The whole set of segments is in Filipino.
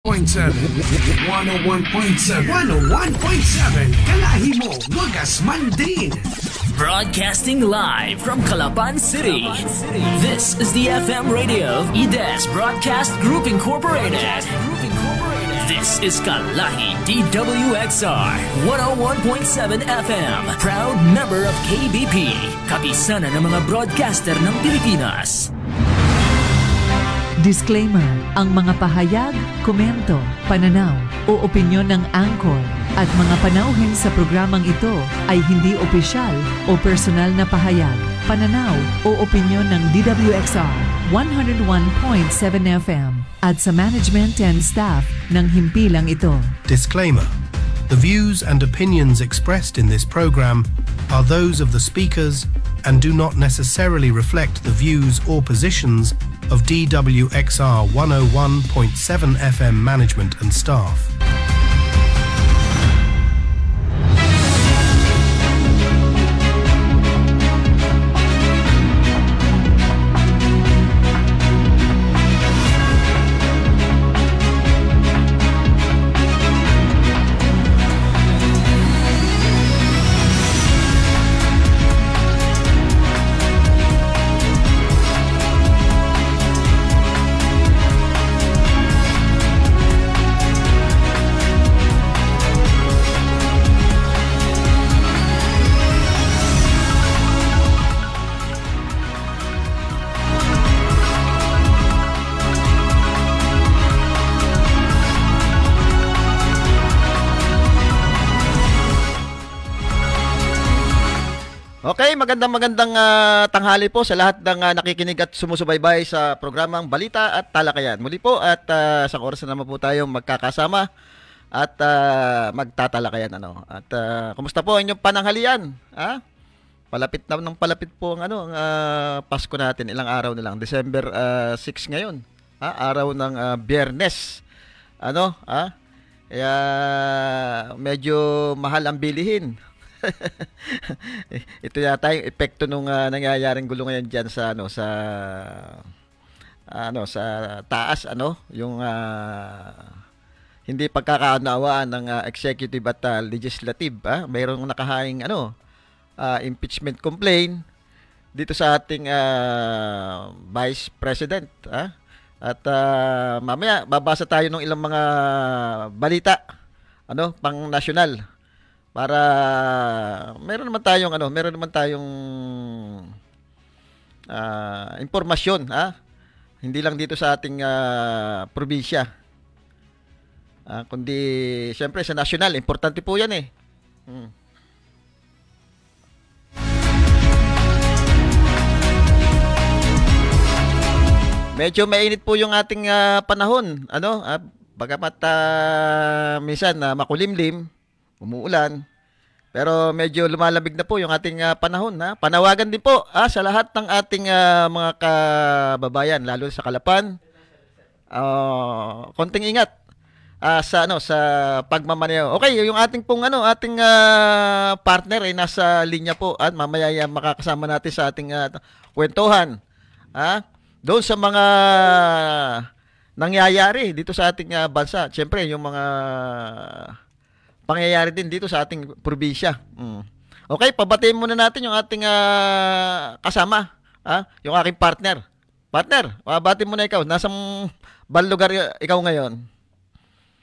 101.7 Kalahi mo, wagas man din. Broadcasting live from Calapan City. This is the FM radio of IDES Broadcast Group Incorporated. This is Kalahi DWXR 101.7 FM. Proud member of KBP. Kapisanan ng mga broadcaster ng Pilipinas. Disclaimer, ang mga pahayag, komento, pananaw o opinyon ng anchor at mga panauhin sa programang ito ay hindi opisyal o personal na pahayag, pananaw o opinyon ng DWXR 101.7 FM at sa management and staff ng himpilang ito. Disclaimer. The views and opinions expressed in this program are those of the speakers and do not necessarily reflect the views or positions of DWXR 101.7 FM management and staff. Okay, magandang tanghali po sa lahat ng nakikinig at sumusubaybay sa programang Balita at Talakayan. Muli po at isang oras na naman po tayo magkakasama at magtatalakayan. At kumusta po ang inyong pananghalian? Palapit na ng palapit po ang ang Pasko natin. Ilang araw na lang. December 6 ngayon. Araw ng Biyernes. Kaya medyo mahal ang bilihin. Ito yata yung epekto nung nangyayaring gulo ngayon diyan sa sa taas yung hindi pagkakaunawaan ng executive at legislative. Mayroong nakahaing impeachment complaint dito sa ating Vice President. At mamaya babasa tayo ng ilang mga balita pang nasyonal. Para meron naman tayong impormasyon, hindi lang dito sa ating probinsya. Kundi siyempre sa national, importante po 'yan eh. Medyo mainit po yung ating panahon, bagamat minsan makulimlim, umuulan, pero medyo lumalamig na po yung ating panahon. Panawagan din po sa lahat ng ating mga kababayan, lalo sa Calapan. Konting ingat sa pagmamaneho. Okay, yung ating pong partner ay nasa linya po at mamaya makakasama natin sa ating kwentuhan. Doon sa mga nangyayari dito sa ating bansa. Siyempre, yung mga pangyayari din dito sa ating probinsya. Okay, pabatiin muna natin yung ating kasama, yung aking partner. Partner, pabatiin muna ikaw. Nasa lugar ikaw ngayon?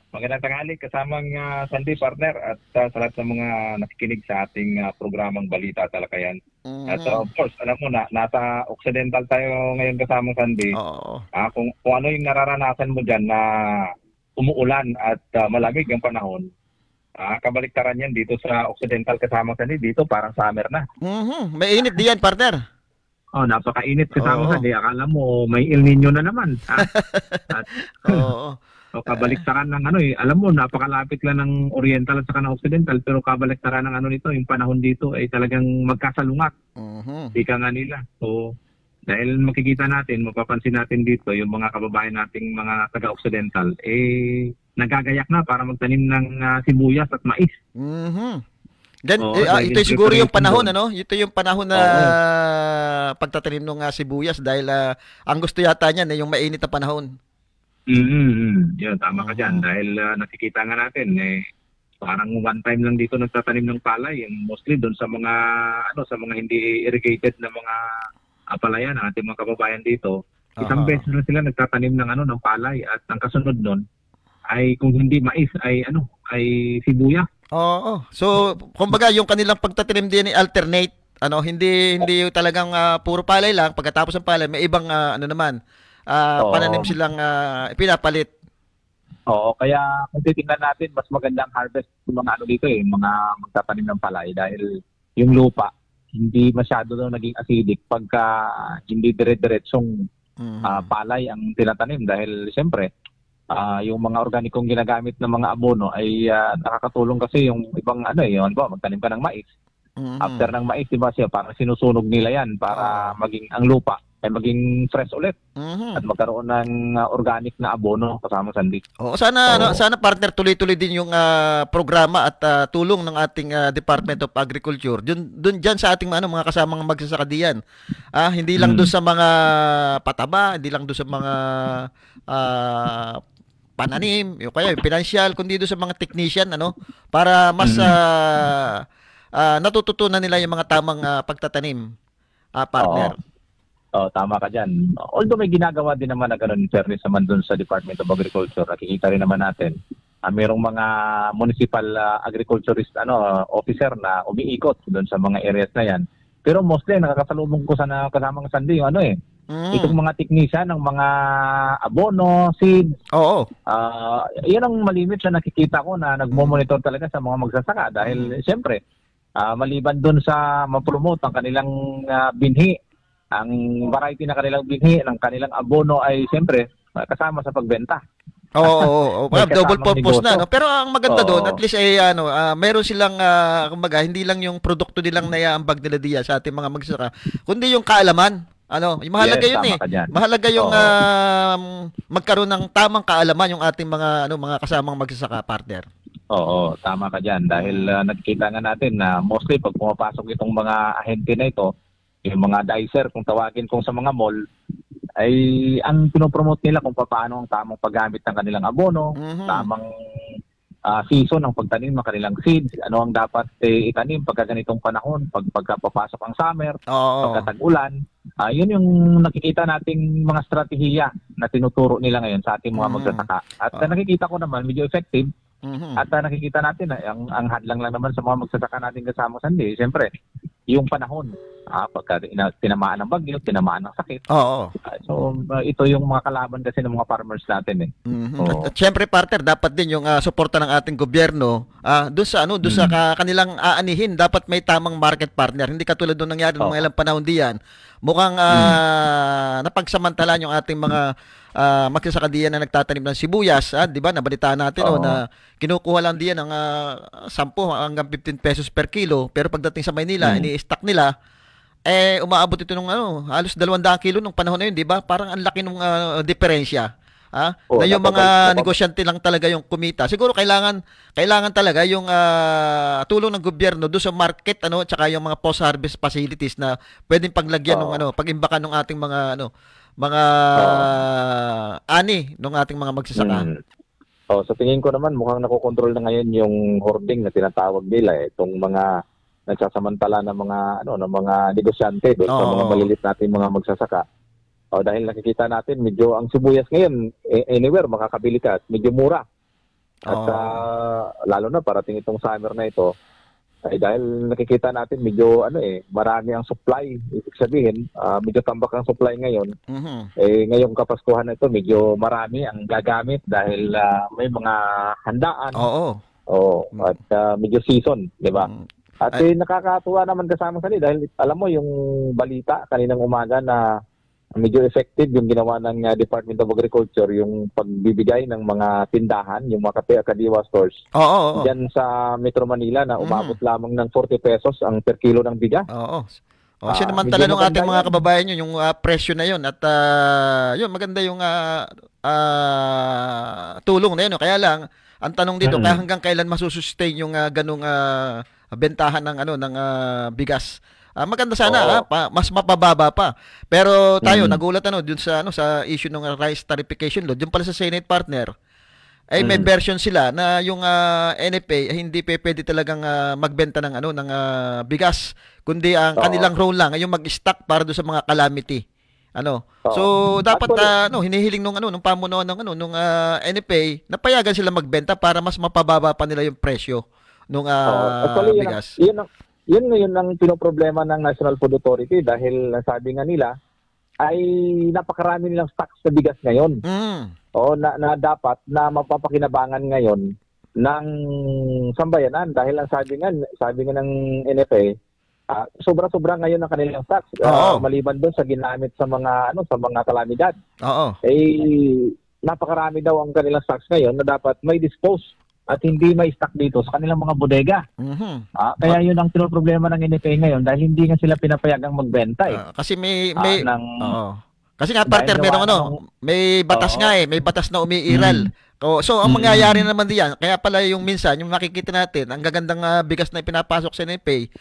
Magandang tanghali, kasamang Sandy, partner, at sa lahat ng mga nakikinig sa ating programang Balita at Talakayan. At of course, alam mo na, nasa Occidental tayo ngayon kasamang Sandy. Kung ano yung nararanasan mo dyan na umuulan at malamig ang panahon, kabaliktaran yan dito sa Occidental kasama sa dito parang summer na. May init diyan, partner. Napakainit kasama sa akala mo may El Nino na naman. Kabaliktaran ng alam mo napakalapit lang ng Oriental at saka ng Occidental, pero kabaliktaran ng nito, yung panahon dito ay talagang magkasalungat. Ika nga nila. So dahil makikita natin, mapapansin natin dito yung mga kababayan nating mga taga-Occidental nagagayak na para magtanim ng sibuyas at mais. Ito siguro yung panahon, Ito yung panahon na pagtatanim ng sibuyas dahil ang gusto yata niyan yung mainit na panahon. Yun, tama ka dyan. Dahil nakikita nga natin, parang one time lang dito nagtatanim ng palay. Mostly doon sa mga, sa mga hindi irrigated na mga palayan ng ating mga kababayan dito. Isang beses na sila nagtatanim ng palay. At ang kasunod nun, ay kung hindi mais, ay sibuya. Oo. So, kumbaga, yung kanilang pagtatanim din ay alternate. Hindi talagang puro palay lang. Pagkatapos ng palay, may ibang pananim silang pinapalit. Oo, kaya kung titingnan natin, mas magandang harvest yung mga dito mga magtatanim ng palay dahil yung lupa hindi masyado daw naging acidic pagka hindi dire-diretsong palay ang tinatanim dahil siyempre yung mga organikong ginagamit ng mga abono ay nakakatulong kasi yung ibang magtanim ka ng mais. After ng mais, diba siya, parang sinusunog nila yan para maging ang lupa ay maging fresh ulit at magkaroon ng organic na abono kasama Sandy. Sana partner tuloy-tuloy din yung programa at tulong ng ating Department of Agriculture. Dun diyan sa ating mga kasamang magsasaka diyan. Hindi lang doon sa mga pataba, hindi lang doon sa mga pananim, yung financial, kundi doon sa mga technician para mas natututunan nila yung mga tamang pagtatanim, partner. Tama ka dyan. Although may ginagawa din naman na gano'n, fairness naman doon sa Department of Agriculture, nakikita rin naman natin, mayroong mga municipal agriculturist officer na umiikot doon sa mga areas na yan. Pero mostly, nakakasalubong ko sa kasamang Sandy, itong mga technician ng mga abono, seeds. Yan ang malimit sa nakikita ko na nagmo-monitor talaga sa mga magsasaka dahil siyempre, maliban doon sa ma-promote ang kanilang binhi, ang variety na kanilang binhi ng kanilang abono ay siyempre kasama sa pagbenta. Double purpose na. Pero ang maganda doon, at least meron silang kumbaga hindi lang yung produkto nilang naiaambag nila diyan sa ating mga magsasaka, kundi yung kaalaman. Mahalaga yun Mahalaga yung magkaroon ng tamang kaalaman yung ating mga kasamang magsasaka, partner. Oo, tama ka diyan dahil nakikita nga natin na mostly pag pumapasok itong mga ahente na ito, yung mga dicer, kung tawagin kung sa mga mall, ay ang pinopromote nila kung paano ang tamang paggamit ng kanilang abono, tamang season ng pagtanim ng kanilang seeds, ano ang dapat itanim pagka ganitong panahon, pagkapapasok ang summer, pagkatag-ulan. Yun yung nakikita nating mga strategiya na tinuturo nila ngayon sa ating mga magsasaka. At nakikita ko naman medyo effective. At nakikita natin na ang hadlang lang naman sa mga magsasaka natin kasama Sandy, siyempre, yung panahon. Pagka tinamaan ng bagyo, tinamaan ng sakit. So, ito yung mga kalaban kasi ng mga farmers natin. At siyempre, partner, dapat din yung suporta ng ating gobyerno doon sa kanilang aanihin. Dapat may tamang market partner. Hindi katulad doon nangyari ng mga ilang panahon diyan. Mukhang napagsamantalan yung ating mga magsasaka diyan na nagtatanim ng sibuyas, di ba? Nabalitaan natin na kinukuha lang diyan ng 10 hanggang 15 pesos per kilo, pero pagdating sa Maynila, ini-stock nila, umaabot ito ng halos 200 kilo nung panahon na yun, di ba? Parang ang laki ng diferensya. Na yung mga negosyante lang talaga yung kumita. Siguro kailangan talaga yung tulong ng gobyerno doon sa market at saka yung mga post-harvest facilities na pwedeng paglagyan ng pag-imbakan ng ating mga ani ng ating mga magsasaka. Sa tingin ko naman mukhang nakokontrol na ngayon yung hoarding na tinatawag nila itong mga nagsasamantala ng mga negosyante doon sa mga malilit natin mga magsasaka. Dahil nakikita natin medyo ang sibuyas ngayon anywhere makakabili ka at medyo mura. At lalo na parating itong summer na ito ay dahil nakikita natin medyo marami ang supply. Ibig sabihin medyo tambak ang supply ngayon. Ngayong Kapaskuhan na ito medyo marami ang gagamit dahil may mga handaan. At medyo season, di ba? At nakakatuwa naman kasama sa dahil alam mo yung balita kaninang umaga na medyo effective yung ginawa ng Department of Agriculture, yung pagbibigay ng mga tindahan, yung mga Kape Akadiwa stores. Diyan sa Metro Manila na umabot lamang ng 40 pesos ang per kilo ng bigas. Sinamantala ng ating mga kababayan yun, yung presyo na yun. At yun, maganda yung tulong na yun. Kaya lang, ang tanong dito, hanggang kailan masusustain yung ganung bentahan ng bigas Maganda sana mas mapababa pa. Pero tayo nagulat dun sa sa issue ng rice tarification law, dun pala sa Senate partner. Ay may version sila na yung NFA hindi pwede talagang magbenta ng ng bigas, kundi ang kanilang role lang ay yung mag-stock para do sa mga calamity. So dapat hinihiling nung pamunuan ng NFA na payagan sila magbenta para mas mapababa pa nila yung presyo nung bigas. Yun ang pinoproblema ng National Food Authority dahil sabi nga nila ay napakarami nilang stocks sa bigas ngayon. Na dapat na mapapakinabangan ngayon ng sambayanan dahil ang sabi nga ng NFA sobra-sobra ngayon ang kanilang stocks maliban doon sa ginamit sa mga kalamidad. Napakarami daw ang kanilang stocks ngayon na dapat may dispose at hindi may stock dito sa kanilang mga bodega. Kaya yun ang problema ng NFA ngayon dahil hindi nga sila pinapayagang magbenta kasi kasi nga partner may batas may batas na umiiral. So ang mangyayari naman diyan, kaya pala yung minsan yung makikita natin ang gagandang bigas na ipinapasok sa NFA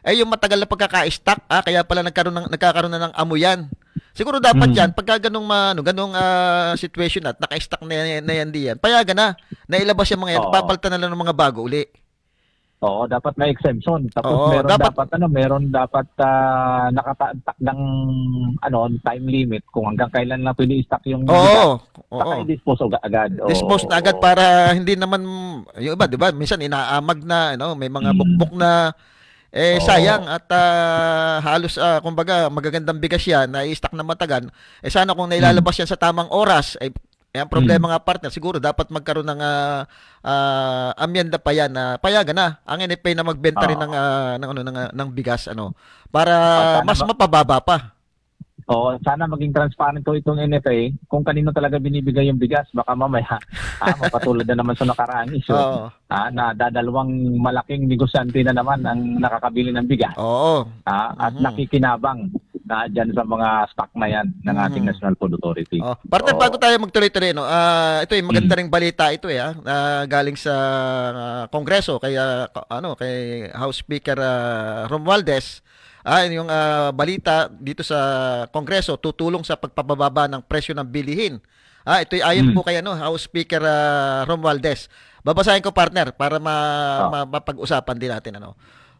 ay yung matagal na pagkaka-stock, kaya pala nagkakaroon na ng amuyan. Siguro dapat yan, pagka ganong situation at naka-stock na yan diyan, payagan na ilabas yung mga yan, papalitan na lang ng mga bago uli. Dapat may exemption. Tapos meron dapat nakatatak ng time limit kung hanggang kailan lang pwede i-stock yung i-dispose agad. Dispose na agad para hindi naman yung iba, 'di ba? Minsan inaamag na, may mga bukbok na sayang at halos kumbaga magagandang bigas yan na i-stock na matagal. Sana kung nailalabas yan sa tamang oras ang problema nga partner, siguro dapat magkaroon ng amyenda pa yan na payagan na ang NFA na magbenta rin ng bigas para mas mapababa pa. Sana maging transparent itong NFA kung kanino talaga binibigay yung bigas. Baka mamaya mapatulad na naman sa nakaraang issue na dadalawang malaking negosyante na naman ang nakakabili ng bigas. At nakikinabang na dyan sa mga stock na yan ng ating National Food Authority. Partner, bago tayo magtuloy-tuloy, ito yung maganda ring balita ito galing sa Kongreso kay House Speaker Romualdez. Yung balita dito sa Kongreso tutulong sa pagpapababa ng presyo ng bilihin. Ito ay ayon po kay House Speaker Romualdez. Babasahin ko partner para mapag-usapan din natin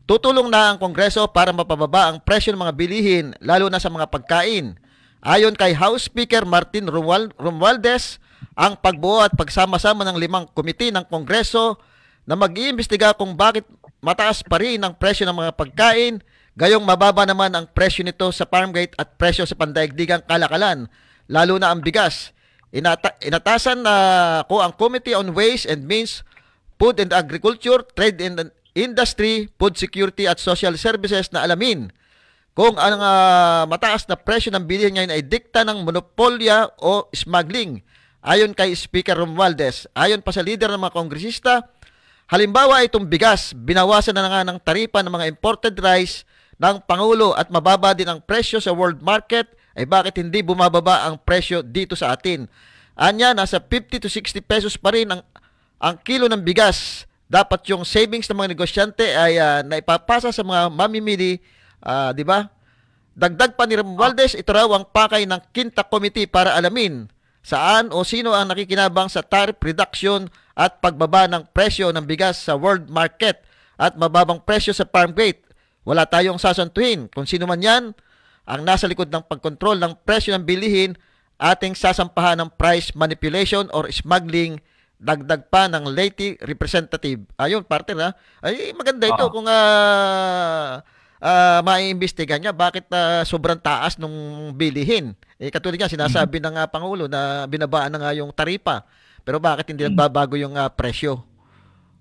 Tutulong na ang Kongreso para mapababa ang presyo ng mga bilihin, lalo na sa mga pagkain. Ayon kay House Speaker Martin Romualdez, ang pagbuo at pagsama-sama ng 5 komite ng Kongreso na mag-iimbestiga kung bakit mataas pa rin ang presyo ng mga pagkain, gayong mababa naman ang presyo nito sa farmgate at presyo sa pandaigdigang kalakalan, lalo na ang bigas. Inatasan na ko ang Committee on Ways and Means, Food and Agriculture, Trade and Industry, Food Security at Social Services na alamin kung ang mataas na presyo ng bilihin ngayon ay dikta ng monopolya o smuggling. Ayon kay Speaker Romualdez, ayon pa sa leader ng mga kongresista, halimbawa itong bigas, binawasan na nga ng taripa ng mga imported rice ng Pangulo at mababa din ang presyo sa world market, ay bakit hindi bumababa ang presyo dito sa atin? Anya, nasa 50 to 60 pesos pa rin ang kilo ng bigas. Dapat yung savings ng mga negosyante ay naipapasa sa mga mamimili, di ba? Dagdag pa ni Romualdez, ito raw ang pakay ng Quinta Committee para alamin saan o sino ang nakikinabang sa tariff reduction at pagbaba ng presyo ng bigas sa world market at mababang presyo sa farm gate. Wala tayong sasantuhin kung sino man yan ang nasa likod ng pagkontrol ng presyo ng bilihin, ating sasampahan ng price manipulation or smuggling. Dagdag pa ng Leyte representative. Ayun, partner ay maganda ito kung maiimbestigahan niya bakit sobrang taas nung bilihin. Katulad nga sinasabi ng Pangulo na binabaan na nga yung taripa. Pero bakit hindi nagbabago yung presyo?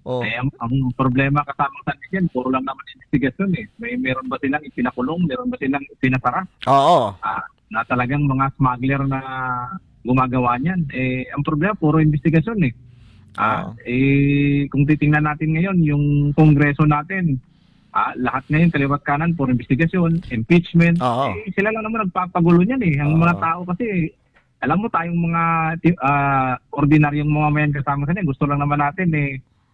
Ang problema kasama sa yan, puro lang naman investigasyon meron ba silang ipinakulong? Meron ba silang ipinasara? Na talagang mga smuggler na gumagawa niyan. Ang problema, puro investigasyon kung titingnan natin ngayon, yung Kongreso natin, lahat ngayon, kaliwat kanan, puro investigasyon, impeachment. Sila lang naman nagpapagulo niyan Ang mga tao kasi, alam mo tayong mga ordinaryong mga mayan kasama sa niya, gusto lang naman natin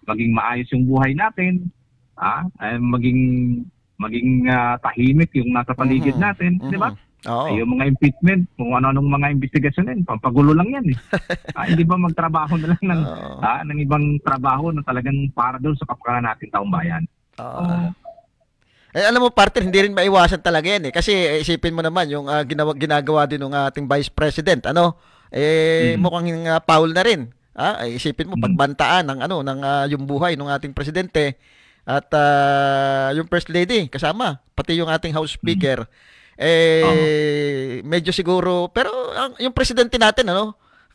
maging maayos yung buhay natin, maging maging tahimik yung nasa paligid natin, di ba? Oo. Yung mga impeachment, kung ano-anong mga investigasyon yan, pampagulo lang yan eh. Hindi ba magtrabaho na lang ng ibang trabaho na talagang para doon sa kapakanan natin taong bayan? Alam mo, partner, hindi rin maiwasan talaga yan eh. Kasi isipin mo naman yung ginagawa din ng ating Vice President, mukhang foul na rin. Isipin mo, pagbantaan ng yung buhay ng ating presidente at yung First Lady kasama, pati yung ating House Speaker. Medyo siguro, pero yung presidente natin,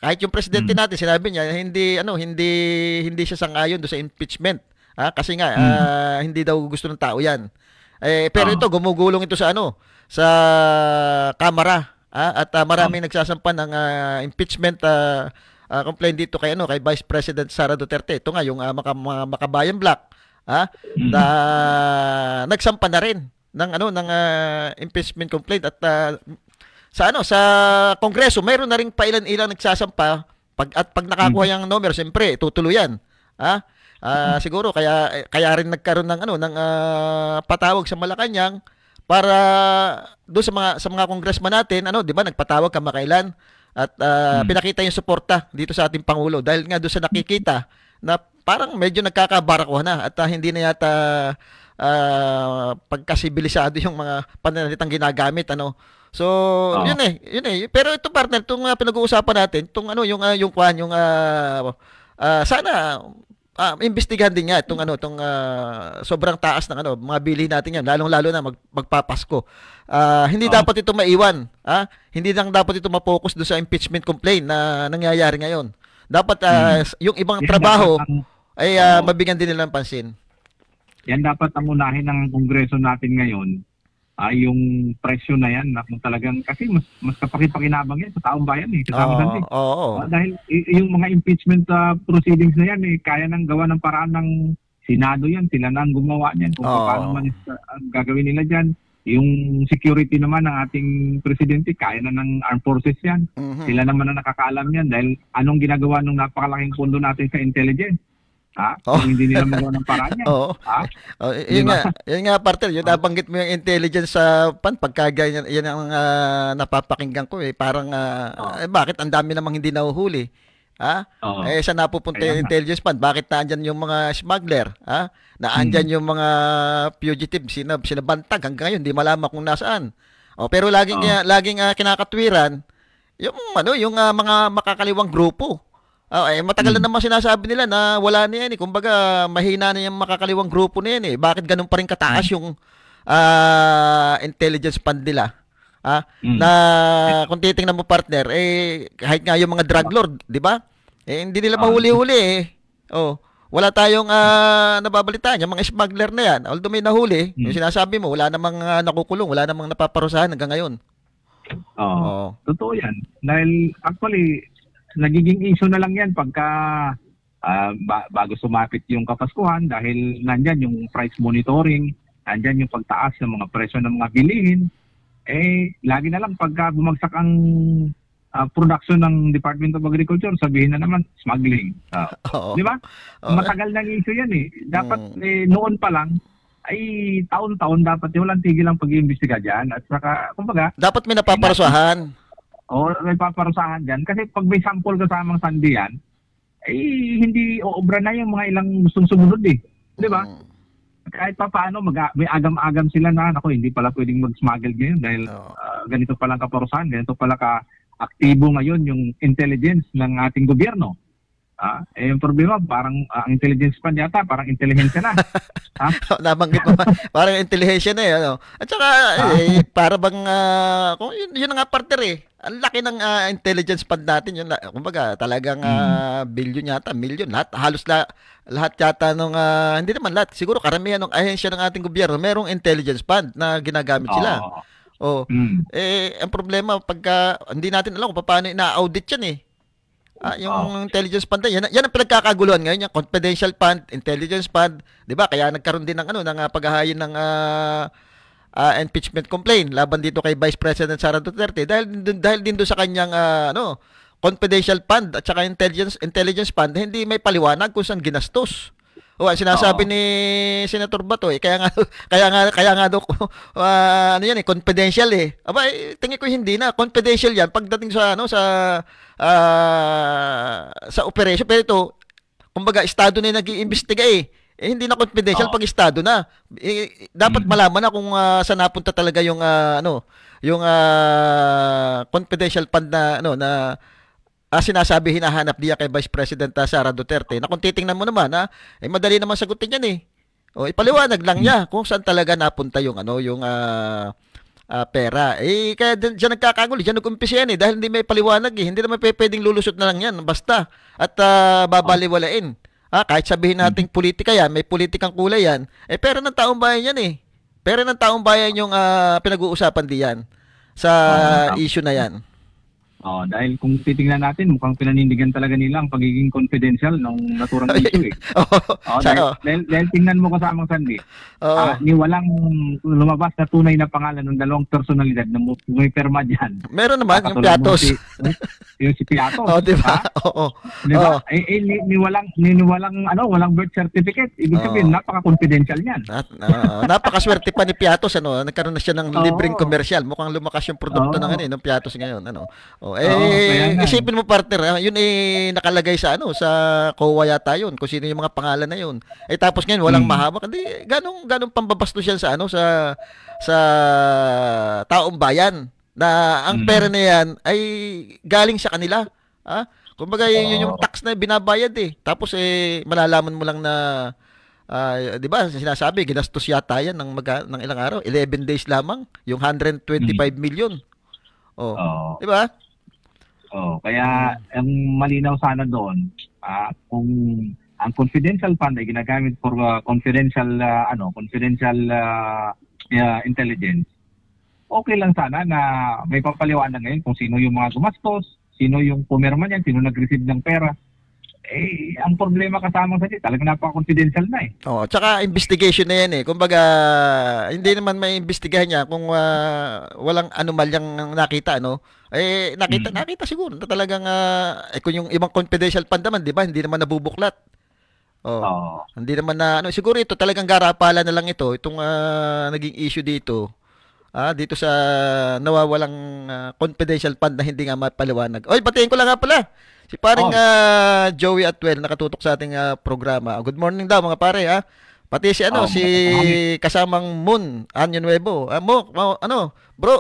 kahit yung presidente natin, sinabi niya, hindi siya sang-ayon do sa impeachment. Kasi nga, hindi daw gusto ng tao yan. Pero ito, gumugulong ito sa sa Kamara. At maraming nagsasampa ng impeachment complaint dito kay Vice President Sara Duterte. Ito nga, yung Makabayan Black, na nagsampa na rin ng impeachment complaint at sa Kongreso mayroon na ring pailan-ilan nagsasampa pag nakakuha yung numero siyempre tutuluyan siguro kaya rin nagkaroon ng patawag sa Malacanang para do sa mga congressman natin di ba nagpatawag kamakailan at pinakita yung suporta dito sa ating pangulo dahil nga do sa nakikita na parang medyo nagkakabarakwa na at hindi na yata pagkasibilisado yung mga pananalitang ginagamit So, yun eh. Pero ito partner, itong pinag-uusapan natin, itong sana imbestigahan din nga itong sobrang taas ng mga bilihin natin yan, lalong-lalo na magpapasko. Hindi dapat ito maiwan, Hindi lang dapat ito ma-focus do sa impeachment complaint na nangyayari ngayon. Dapat yung ibang trabaho ay mabigyan din nila ng pansin. Yan dapat ang unahin ng Kongreso natin ngayon, yung presyo na yan, na kung talagang, kasi mas kapakipakinabang yan sa taong bayan dahil yung mga impeachment proceedings na yan, kaya nang gawa ng paraan ng Senado yan, sila na ang gumawa niyan, kung paano man gagawin nila dyan. Yung security naman ng ating presidente, kaya na ng armed forces yan. Sila naman na nakakaalam yan dahil anong ginagawa ng napakalaking pondo natin sa intelligence. Kung hindi nila magawa ng paraan yan. Yun nga, partner, yun nabanggit mo yung intelligence sa pagkagaya yan ang napapakinggan ko parang bakit ang dami namang hindi nahuhuli? Saan napupunta yung intelligence fund? Bakit naandyan yung mga smuggler? Naandyan yung mga fugitive, sinabantag hanggang ngayon, hindi malaman kung nasaan. Pero laging kinakatwiran yung mga makakaliwang grupo. Matagal na naman sinasabi nila na wala na yan Kumbaga, mahina na yung makakaliwang grupo na yan Bakit ganun pa rin kataas yung intelligence fund nila? Na kung titingnan mo partner, kahit nga yung mga drug lord, di ba? Hindi nila mahuli-huli wala tayong nababalitaan, yung mga smuggler na yan. Although may nahuli, yung sinasabi mo, wala namang nakukulong, wala namang napaparusahan hanggang ngayon. Totoo yan. Dahil actually, nagiging issue na lang yan pagka bago sumapit yung Kapaskuhan dahil nandyan yung price monitoring, nandyan yung pagtaas ng mga presyo ng mga bilihin. Lagi na lang pagka bumagsak ang production ng Department of Agriculture, sabihin na naman smuggling. Di ba? Matagal na issue yan Dapat noon pa lang ay taon-taon dapat walang tigil ang pag-iimbestiga dyan. At saka, kumbaga, dapat may napaparusahan. May paparusahan dyan. Kasi pag may sample kasamang sandi yan, hindi oobra na yung mga ilang gustong sumunod Di ba? Kahit pa paano, may agam-agam sila na, hindi pala pwedeng mag-smuggle ngayon dahil ganito pala kaparusahan, ganito pala ka-aktibo ngayon yung intelligence ng ating gobyerno. Yung problema, parang ang intelligence pa yata, parang intelihensya na. Nabanggit mo, parang intelihensya na At saka, para bang, kung yun nga partner ang laki ng intelligence fund natin. Yun, kumbaga, talagang billion yata, million, halos lahat yata nung, hindi naman lahat, siguro karamihan ng ahensya ng ating gobyerno, merong intelligence fund na ginagamit sila. Ang problema, pagka, hindi natin alam kung paano ina-audit yan yung intelligence fund yan ang pinagkakaguluhan ngayon, yung confidential fund, intelligence fund, 'di ba? Kaya nagkaroon din ng ng paghahain ng impeachment complaint laban dito kay Vice President Sara Duterte dahil din do sa kanyang confidential fund at saka intelligence fund, hindi may paliwanag kung saan ginastos. Sinasabi ni Senator Bato kaya nga daw ano yan confidential Aba, tingin ko hindi na confidential yan pagdating sa sa operation, pero ito kumbaga estado na nag-iimbestiga hindi na confidential pag estado na. Dapat malaman na kung saan napunta talaga yung yung confidential fund na na sinasabi hinahanap diya kay Vice President Sara Duterte. Na kung titingnan mo naman madali naman sagutin yan ipaliwanag lang niya kung saan talaga napunta yung yung pera. Kaya diyan nagkakagulo, diyan nag-umpisa yan dahil hindi may paliwanag hindi naman pwedeng lulusot na lang yan basta at babaliwalain. Kahit sabihin nating politika yan, may politikang kulay yan, pera ng taong bayan yan Pera ng taong bayan yung pinag-uusapan diyan sa issue na yan. Dahil kung titingnan natin, mukhang pinanindigan talaga nila ang pagiging confidential ng naturang issue dahil tingnan mo kasamang Sandy, ni walang lumabas na tunay na pangalan ng dalawang personalidad na may perma dyan. Meron naman, yung Piatos. Yung si Piatos. Diba? Diba? Walang birth certificate. Ibig sabihin, napaka-confidential yan. Napakaswerte pa ni Piatos, nagkaroon na siya ng libreng komersyal. Mukhang lumakas yung produkto ng Piatos ngayon, isipin mo partner, yun nakalagay sa sa COA yata yun, kung sino yung mga pangalan na yun. Tapos ngayon walang mahawak. Hindi ganong pambabastos yan sa sa taong bayan na ang pera na yan ay galing sa kanila. Kumbaga yun yung tax na binabayad Tapos malalaman mo lang na 'di ba sinasabi ginastos yata yan ng ilang araw, 11 days lamang, yung 125 million. 'Di ba? Kaya ang malinaw sana doon, kung ang confidential fund ay ginagamit for confidential intelligence, okay lang sana na may papaliwanag ngayon kung sino yung mga gumastos, sino yung pumirma niyan, sino nag-receive ng pera. Ang problema kasama sa talagang napaka-confidential na tsaka investigation na yan Kumbaga, hindi naman may imbestigahan niya kung walang anomalyang nakita, nakita siguro na talagang kung yung ibang confidential fund naman, di ba, hindi naman nabubuklat. Hindi naman na siguro ito talagang garapala na lang itong naging issue dito. Dito sa nawawalang confidential fund na hindi nga mapaliwanag. Batiin ko lang nga pala si paring Joey Atwell, nakatutok sa ating programa. Good morning daw mga pare Pati si si kasamang Moon Anyo Nuevo. Bro,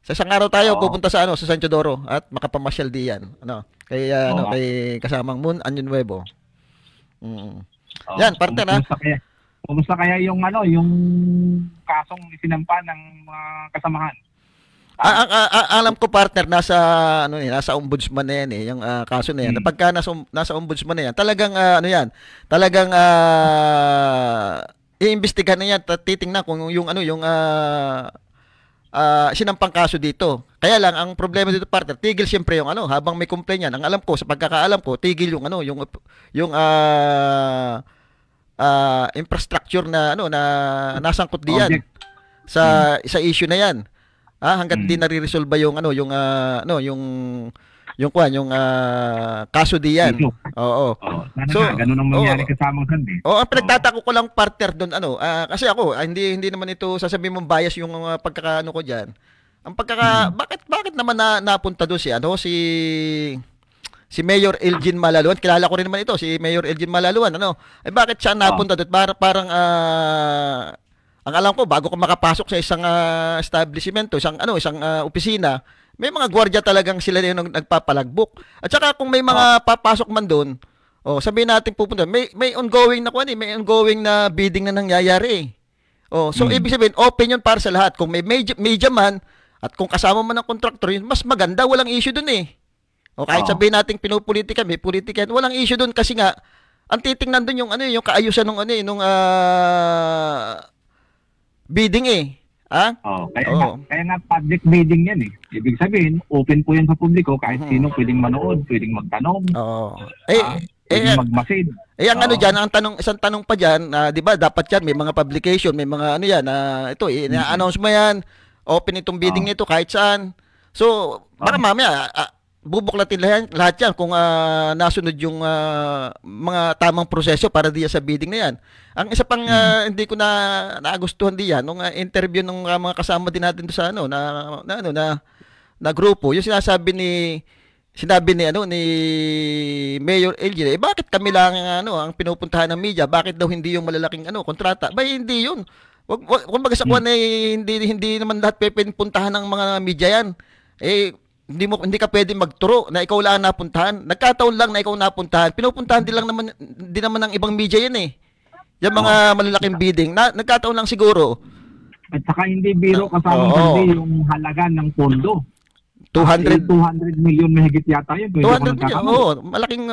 sa isang araw tayo pupunta sa sa San Teodoro at makapamasyal diyan. Kay kay kasamang Moon Anyo Nuevo. Yan, parte na. Kumusta kaya yung yung kasong isinampa ng mga kasamahan? Alam ko partner nasa ombudsman na yan yung kaso na yan. Pagka nasa ombudsman na yan, talagang talagang iimbestigahan na yan, titingnan kung yung sinampang kaso dito. Kaya lang ang problema dito partner, tigil siyempre yung habang may complaint yan. Ang alam ko sa pagkakaalam ko, tigil yung yung infrastructure na na nasangkot diyan sa issue na yan. Hangga't di nare-resolve yung kaso diyan. So ganun ang mangyari kasamang Sandy. Ang pinagtatako ko lang partner doon kasi ako hindi naman ito sasabihin mong bias yung pagkakaano ko diyan. Ang bakit naman napunta doon si Mayor Elgin Malaluan, kilala ko rin naman ito, si Mayor Elgin Malaluan, bakit siya napunta doon? Parang ang alam ko, bago ka makapasok sa isang establishment, isang opisina, may mga gwardiya talagang sila yung nagpapalagbok. At saka kung may mga papasok man doon, sabihin natin pupunta, may ongoing na may ongoing na bidding na nangyayari. So ibig sabihin, open yun para sa lahat. Kung may media man, at kung kasama man ng contractor, yun, mas maganda, walang issue doon kahit sabihin natin pinupolitika, may politika, walang issue doon kasi nga, ang titingnan doon yung yung kaayusan nung bidding kaya nga public bidding yan Ibig sabihin, open po yan sa publiko, kahit sino pwedeng manood, pwedeng magtanong. Pwedeng magmasid. Isang tanong pa diyan, 'di ba, dapat yan may mga publication, may mga ito ina-announce mo yan, open itong bidding nito kahit saan. So, baka mamaya bubuklatin lahat yan kung nasunod yung mga tamang proseso para diya sa bidding na yan. Ang isa pang hindi ko nagustuhan diyan nung interview ng mga kasama din natin do sa na grupo, yung sinabi ni Mayor LG, bakit kami lang ang pinupuntahan ng media? Bakit daw hindi yung malalaking kontrata? Hindi yun. Kumbaga sa kuwan hindi naman lahat pwedeng puntahan ng mga media yan. Hindi ka pwedeng magturo na ikaw lang napuntahan. Nagkataon lang na ikaw napuntahan. Pinupuntahan din naman ng ibang media yan eh. Yung mga malalaking bidding. Nagkataon lang siguro. At saka hindi biro kasama hindi yung halaga ng pondo. 200 million mahigit yata yun. 200 million.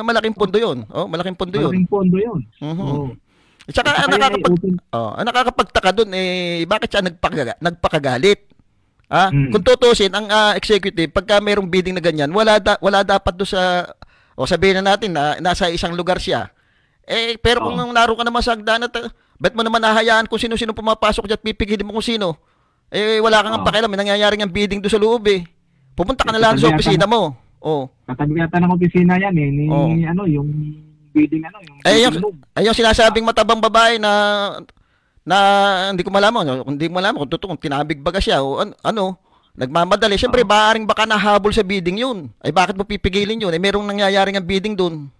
Malaking pondo yun. Malaking pondo yun. Malaking pondo yun. At saka nakakapagtaka doon bakit siya nagpakagalit? Kung tutusin ang executive pagka mayroong bidding na ganyan, wala dapat do sa sabihin na natin na nasa isang lugar siya. Pero kung naroon ka naman sa hagdanan, ba't mo naman nahayaan kung sino-sino pumapasok diyan at pipigilin mo kung sino? Wala kang pakialam, nangyayari ng bidding do sa loob eh. Pupunta ka na lang sa opisina mo. Katabi yata ng opisina yan yung bidding yung sinasabing matabang babae na hindi ko malaman kung totoo kung tinabig baga siya o nagmamadali. Siyempre, baka nahabol sa bidding yun. Bakit mo pipigilin yun? Merong nangyayari ng bidding dun.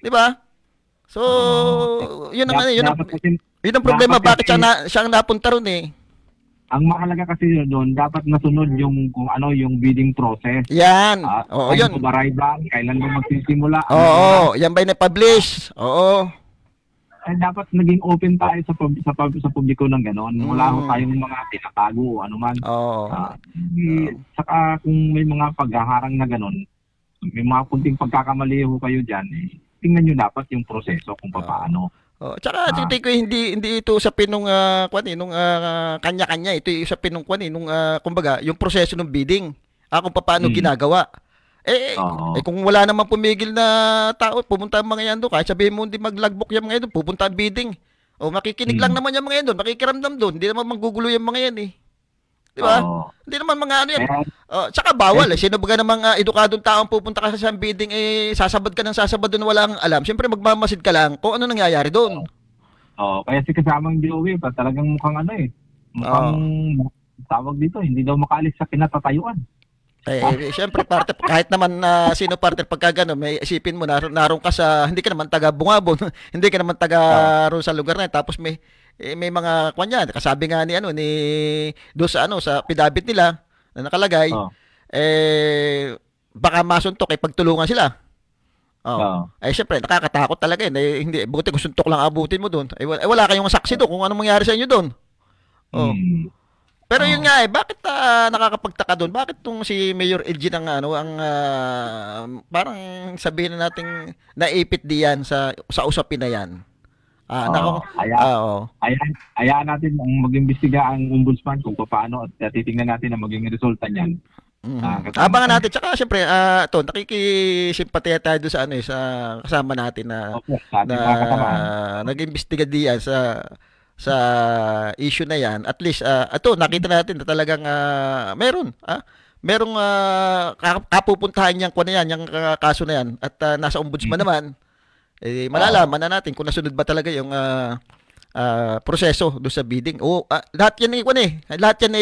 Di ba? So, yun ang problema. Bakit siya napunta ron eh? Ang mahalaga kasi doon, dapat nasunod yung yung bidding process. Yan. Yun. Kailan mo magsisimula. Yan ba na-publish? Dapat naging open tayo sa publiko ng gano'n. Wala ho tayong mga tinatago o anuman. Saka kung may mga paghaharang na gano'n, may mga kunting pagkakamali ho kayo dyan, tingnan nyo dapat yung proseso kung paano. Tsaka tingin ko hindi ito sa pinong kanya-kanya. Ito sa pinong kumbaga, yung proseso ng bidding. Kung paano ginagawa. Kung wala namang pumigil na tao, pumunta ang mga yan doon. Kahit sabihin mo hindi mag-logbook yung mga yan doon, pupunta ang bidding. Makikinig lang naman yung mga yan doon, makikiramdam doon. Hindi naman manggugulo yung mga yan eh. Di ba? Hindi naman mga yan. Tsaka bawal eh. Sino ba namang edukadong taong pupunta ka sa bidding, sasabad ka ng sasabad doon, wala kang alam. Siyempre magmamasid ka lang kung ano nangyayari doon. Kaya si kasamang Joey, talagang mukhang mukhang tawag dito, hindi daw makaalis sa kinatatayuan. Siyempre parte kahit naman sino partner pagka gano'n, may isipin mo naroon ka sa hindi ka naman taga Bungabon, hindi ka naman taga roon sa lugar na yun, tapos may mga kanya, kasabi nga ni do sa sa pidabit nila na nakalagay baka masuntok pagtulungan sila. Siyempre nakakatakot talaga hindi buti kung suntok lang abutin mo doon. Wala kayong saksi doon kung anong mangyari sa inyo doon. Pero yun nga bakit nakakapagtaka doon? Bakit tong si Mayor LG ang parang sabihin na nating naipit diyan sa usapin na yan. Hayaan natin ang mag-imbestiga ang ombudsman kung paano at titingnan natin ang maging resulta niyan. Abangan natin. Tsaka syempre nakikisimpatiya tayo doon sa sa kasama natin na nag-imbestiga diyan sa issue na yan. At least nakita natin na talagang merong kapupuntahan yung yung kaso na yan at nasa ombudsman naman. Malalaman na natin kung nasunod ba talaga yung proseso do sa bidding. Lahat yan lahat yan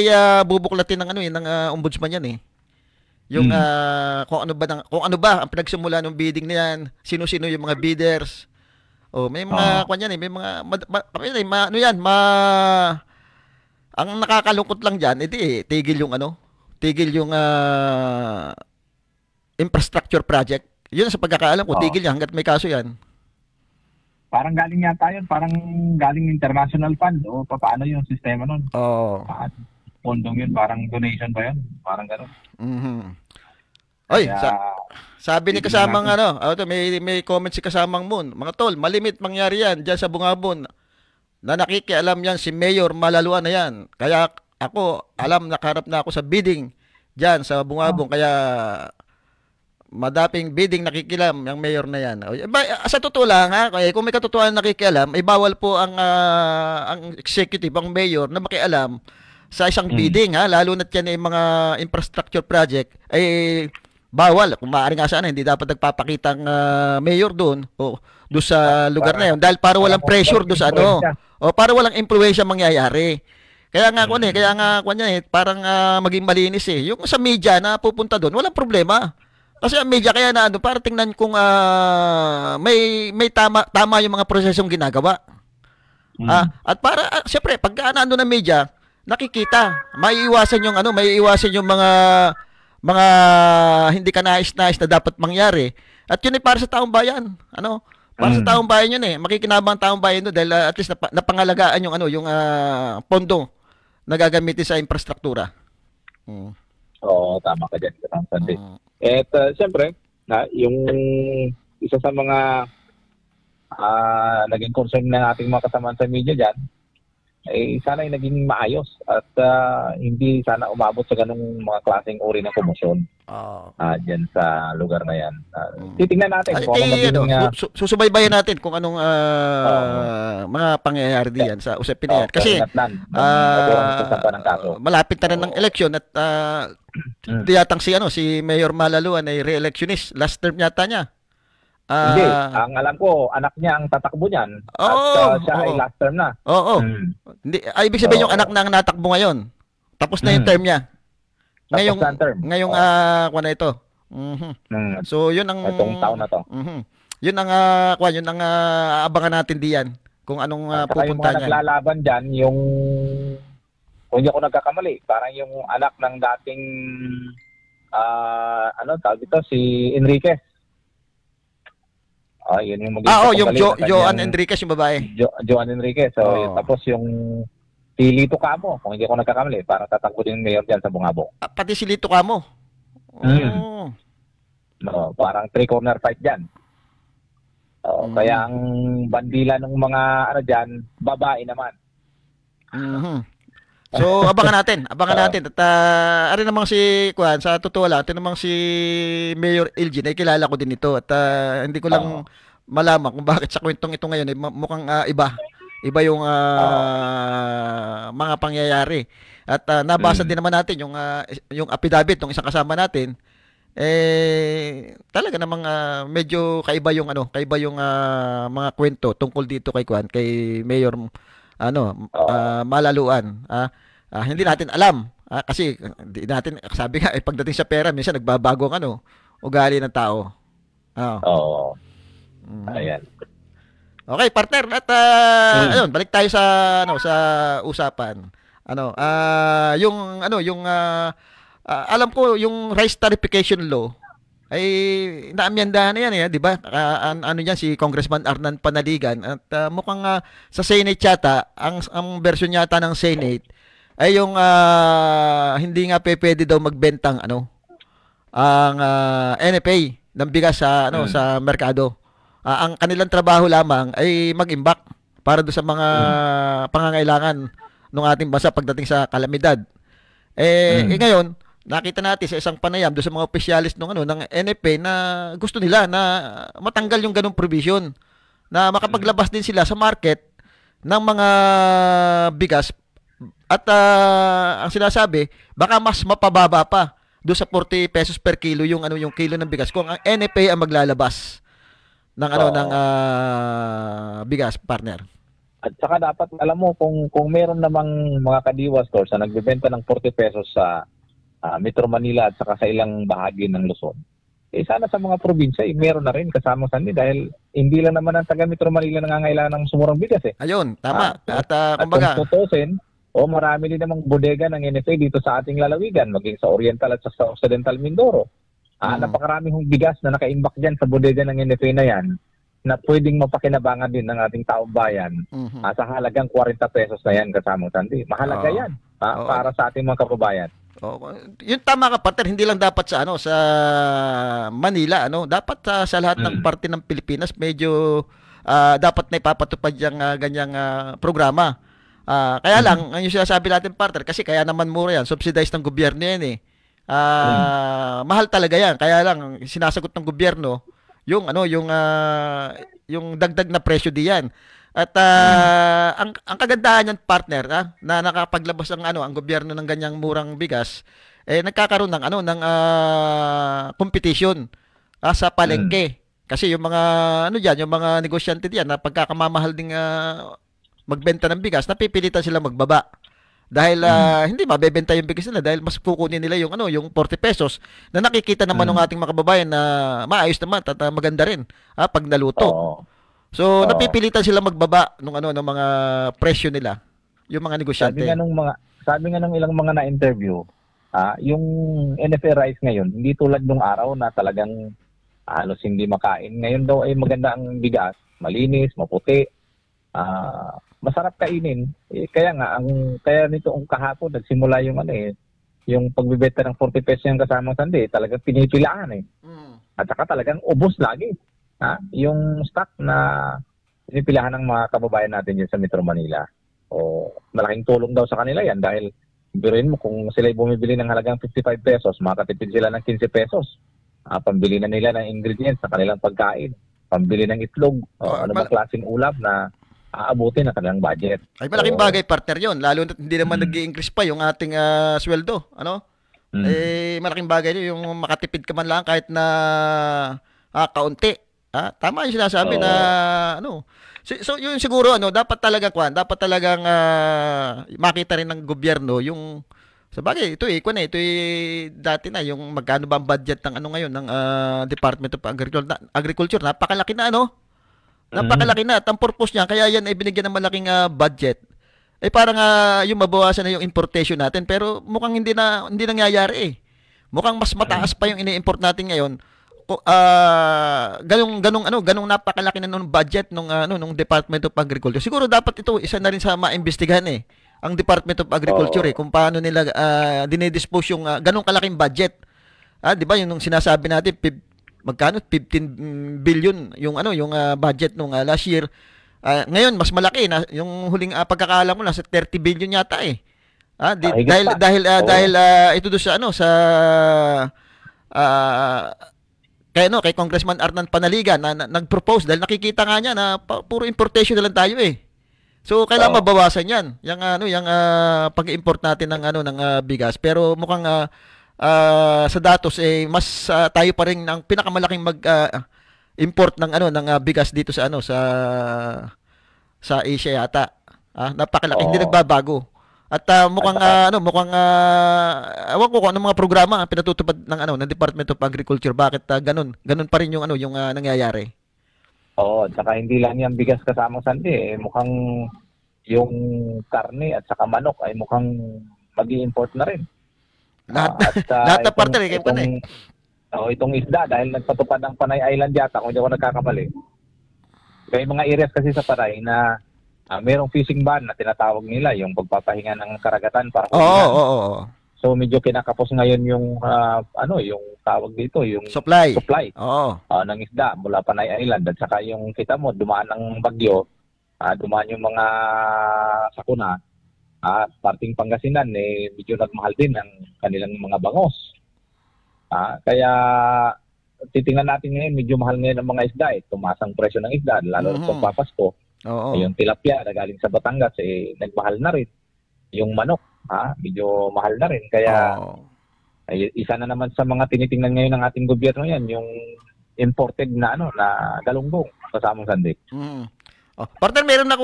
bubuklatin ng ombudsman yan Yung kung ano ba ang pinagsimula ng bidding na yan, sino-sino yung mga bidders. May mga may mga ang nakakalungkot lang diyan, tigil yung infrastructure project. Yun sa pagkakaalam ko, tigil yan hangga't may kaso yan. Parang galing yata yun, parang galing international fund o paano yung sistema nun. Pondong yun, parang donation ba yun? Parang gano'n. Sabi ni kasamang may comment si kasamang Moon. Mga tol, malimit mangyari yan dyan sa Bungabon. Na nakikialam yan si Mayor, malaluan na yan. Kaya ako, nakaharap na ako sa bidding dyan sa Bungabon. Kaya madaping bidding nakikialam yung Mayor na yan. Sa totoo lang, kung may katotohanan nakikialam, bawal po ang executive, ang Mayor na makialam sa isang bidding, lalo na yan ay mga infrastructure project, ay bawal. Kung maaari nga sana, hindi dapat nagpapakita ang mayor doon o doon sa lugar na yun. Dahil para walang pressure doon sa ano. O para walang impluwensya mangyayari. Kaya nga parang maging malinis eh. Yung sa media na pupunta doon, walang problema. Kasi ang media kaya na para tingnan kung may tama yung mga prosesong ginagawa. At para siyempre pagka nando ng media, nakikita, maiiwasan yung mga hindi ka nais-nais na dapat mangyari. At yun ay para sa taong bayan. Para sa taong bayan yun eh. Makikinabang ang taong bayan doon dahil at least napangalagaan yung pondo na gagamitin sa infrastruktura. Oo, tama ka dyan. At siyempre, yung isa sa mga naging concern ng ating mga kasamahan sa media dyan, sana ay naging maayos at hindi sana umabot sa ganung mga klaseng uri ng komosyon dyan sa lugar na yan. Titingnan natin kung susubaybayan natin kung anong mga pangyayari diyan sa usapin na yan. Kasi malapit na rin ng eleksyon at tiyatang si Mayor Malaluan ay re-electionist. Last term yata niya. Hindi. Ang alam ko, anak niya ang tatakbo niyan. At siya ay last term na. Oo. Hindi, ibig sabihin yung anak na ang natakbo ngayon. Tapos na yung term niya. Ngayong kuwan na ito. So, yun ang itong taon na to. Yun ang abangan natin diyan kung anong pupunta niya. Yung mga naglalaban diyan, yung kung hindi ako nagkakamali, parang yung anak ng dating tawag ito, si Enriquez. Yun yung yung Joan Enriquez yung babae. Joan Enriquez. So, tapos yung si Lito Camo, kung hindi ako nagkakamali, para tatakbo din mayor diyan sa Bungabong. Pati si Lito Camo. Parang three-corner fight diyan. Kaya ang bandila ng mga diyan, babae naman. So, abangan natin. At ari namang si Kuan, sa totoo lang, namang si Mayor Elgin ay kilala ko din ito at hindi ko lang malaman kung bakit sa kwentong ito ngayon ay mukhang iba yung mga pangyayari. At nabasa din naman natin yung affidavit ng isang kasama natin. Talaga namang medyo kaiba yung mga kwento tungkol dito kay Kuan, kay Mayor Malaluan. Hindi natin alam kasi hindi natin, sabi nga pagdating sa pera minsan nagbabago ang ugali ng tao. Ayan. Okay, partner, at ayun, balik tayo sa sa usapan. Alam ko yung rice tarification law ay naamyandahan na yan, di ba? Yan si Congressman Arnan Panaligan at mukhang sa Senate yata, ang version yata ng Senate ay yung hindi nga pwede daw magbentang ang NFA ng bigas sa sa merkado. Ang kanilang trabaho lamang ay mag-imbak para do sa mga pangangailangan ng ating bansa pagdating sa kalamidad. Ngayon nakita natin sa isang panayam doon sa mga opisyalis ng NFA na gusto nila na matanggal yung ganung provision na makapaglabas din sila sa market ng mga bigas at ang sinasabi baka mas mapababa pa doon sa 40 pesos per kilo yung yung kilo ng bigas kung ang NFA ang maglalabas ng ng bigas, partner. At saka dapat alam mo kung meron namang mga kadiwa stores na nagbebenta ng 40 pesos sa Metro Manila at saka sa ilang bahagi ng Luzon. Sana sa mga probinsya meron na rin kasamang sanli dahil hindi lang naman ang taga Metro Manila nangangailangan ng sumurang bigas Ayun, tama. At kumbaga, kung tutusin, marami din namang bodega ng NFA dito sa ating lalawigan, maging sa Oriental at sa Occidental Mindoro. Napakarami hong bigas na nakaimbak dyan sa bodega ng NFA na yan na pwedeng mapakinabangan din ng ating taong bayan sa halagang 40 pesos na yan kasamang sanli. Mahalaga yan para sa ating mga kababayan. Yung tama ka, partner, hindi lang dapat sa sa Manila, dapat sa lahat ng parte ng Pilipinas medyo dapat na ipapatupad yung ganyang programa. Kaya lang, ang yung sinasabi natin, partner, kasi kaya naman mura yan, subsidized ng gobyerno yan mahal talaga yan. Kaya lang sinasagot ng gobyerno yung yung dagdag na presyo diyan. At ang kagandahan ng partner na nakapaglabas ang gobyerno ng ganyang murang bigas, nagkakaroon ng competition sa palengke. Kasi yung mga yung mga negosyante diyan na pagkakamamahal ding magbenta ng bigas, napipilitan sila magbaba. Dahil hindi mabebenta yung bigas nila dahil mas kukunin nila yung yung 40 pesos na nakikita naman ng ating mga kababayan na maayos naman at maganda rin pag naluto. So napipilitan sila magbaba ng mga presyo nila, yung mga negosyante. Sabi nga nung ilang mga na-interview, yung NFA rice ngayon hindi tulad nung araw na talagang halos hindi makain. Ngayon daw ay maganda ang bigas, malinis, maputi, masarap kainin. Kaya nito kahapon nagsimula yung yung pagbebenta ng 40 pesos yung kasamang sandi, talagang pinipilaan At saka talagang ubos lagi. Yung stock na pinipilahan ng mga kababayan natin dyan sa Metro Manila. Malaking tulong daw sa kanila yan dahil biruin mo kung sila bumibili ng halagang 55 pesos, makatipid sila ng 15 pesos. Pambili na nila ng ingredients sa kanilang pagkain, pambili ng itlog, bang klaseng ulam na aabutin na kanilang budget. Ay malaking bagay partner yon, lalo na hindi naman nag-i-increase pa yung ating sweldo. Malaking bagay yung makatipid ka man lang kahit na kaunti. Tama yung sinasabi na so yun siguro dapat talagang makita rin ng gobyerno yung sa bagay ito dati na yung magkano ba ang budget ng ngayon ng Department of Agriculture, napakalaki na napakalaki na at ang purpose niya kaya yan ay binigyan ng malaking budget parang yung mabawasan na yung importation natin pero mukhang hindi nangyayari mukhang mas mataas pa yung ini-import natin ngayon. Ganong napakalaki na nung budget nung Department of Agriculture. Siguro dapat ito isa na rin sa maimbestigahan ang Department of Agriculture kung paano nila dinedispose yung ganong kalaking budget. 'Di ba yung sinasabi natin magkano 15 billion yung budget nung last year. Ngayon mas malaki na yung huling pagkakaalam mo nasa 30 billion yata dahil ito do sa kay Congressman Arnan Panaligan na nag-propose dahil nakikita nga niya na puro importation na lang tayo So kailangan mabawasan 'yan. Yung pag-import natin ng bigas pero mukhang sa datos mas tayo pa rin ang pinakamalaking import ng bigas dito sa Asia yata. Napakalaki, hindi nagbabago. At mukhang ewan ko kung anong mga programa ang pinatutupad ng Department of Agriculture, bakit ganun pa rin yung nangyayari. At saka hindi lang yan bigas kasamang sandi, mukhang yung karne at saka manok ay mukhang magi-import na rin. Lahat na partner itong isda dahil nagpatupad ang Panay Island yata kung hindi ako nagkakamali. May mga areas kasi sa Panay na merong fishing ban na tinatawag nila, yung pagpapahinga ng karagatan para So medyo kinakapos ngayon yung yung tawag dito, yung supply ng isda mula Panay Island at saka yung kita mo dumaan ng bagyo, dumaan yung mga sakuna at parting Pangasinan medyo nagmahal din ang kanilang mga bangos. Kaya titingnan natin ngayon medyo mahal ngayon ang mga isda tumaas ang presyo ng isda lalo na pagpapasko. Yung tilapia na galing sa Batangas nagmahal na rin. Yung manok medyo mahal na rin. Kaya isa na naman sa mga tinitingnan ngayon ng ating gobyerno yan, yung imported na na galunggong kasamang sandi. Partner, meron na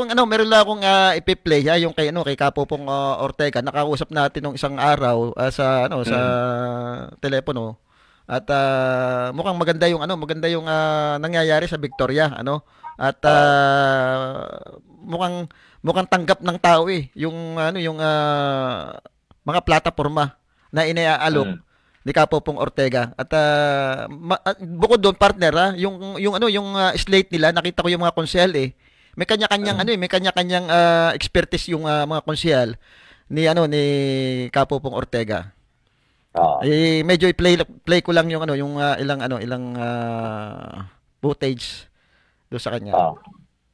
akong ipi-play yung kay Kapopong Ortega. Nakausap natin nung isang araw sa telepono. At mukhang maganda yung nangyayari sa Victoria, At mukhang tanggap ng tao yung mga plataporma na iniaalok ni Kapopong Ortega. At bukod doon partner, yung slate nila, nakita ko yung mga konsehal may kanya-kanyang expertise yung mga konsehal ni Kapopong Ortega. Medyo i-play ko lang yung ilang footage do sa kanya.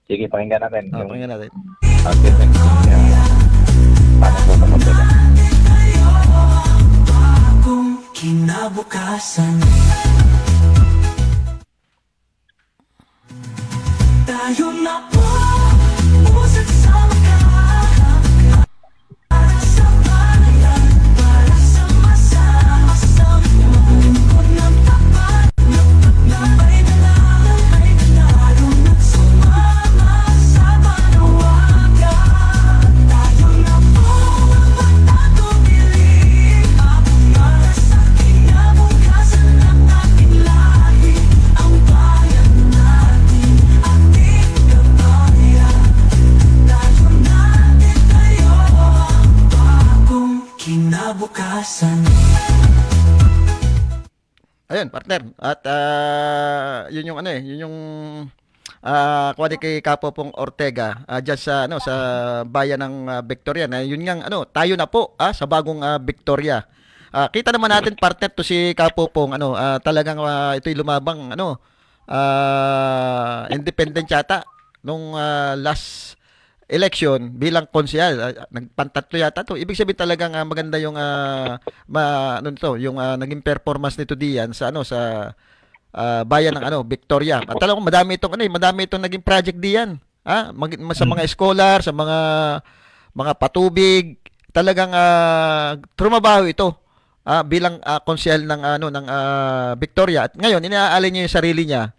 Sige, pakinggan natin. Pakinggan natin. Okay, thank you. Kinabukasan tayo na po kalikasan. Ayun, partner. At yun yung ano eh, yun yung kuwari kay Kapopong Ortega diyan sa ano sa bayan ng Victoria na yun ngang ano, tayo na po sa bagong Victoria. Kita naman natin partner to si Kapopong ano, talagang ito'y lumabang ano, independent yata nung last election bilang konsehal, nagpantatlo yata to. Ibig sabihin talagang maganda yung ano nito, yung naging performance nito diyan sa ano sa bayan ng ano Victoria. At talagang madami itong ano, madami itong naging project diyan. Sa mga scholar, sa mga patubig, talagang trumabaho ito bilang konsehal ng ano ng Victoria. At ngayon inaalay niya yung sarili niya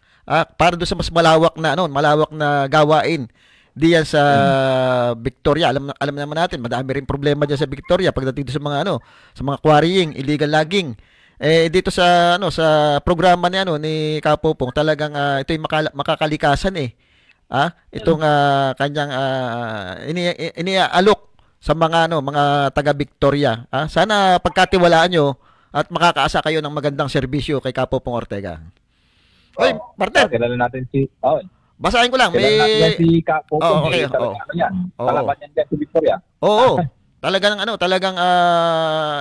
para doon sa mas malawak na gawain diyan sa Victoria. Alam naman natin, madami rin problema diyan sa Victoria pagdating sa mga ano, sa mga quarrying, illegal logging. Dito sa ano sa programa ni ano ni Kapopong, talagang ito'y makakalikasan itong kanyang iniaalok sa mga ano mga taga Victoria. Sana pagkatiwalaan nyo at makakaasa kayo ng magandang serbisyo kay Kapopong Ortega. Oy, partner. Kilala natin si basahin ko lang. Si Kapopong. Okay. Kalaban yan dyan si Victoria. Oo. Talagang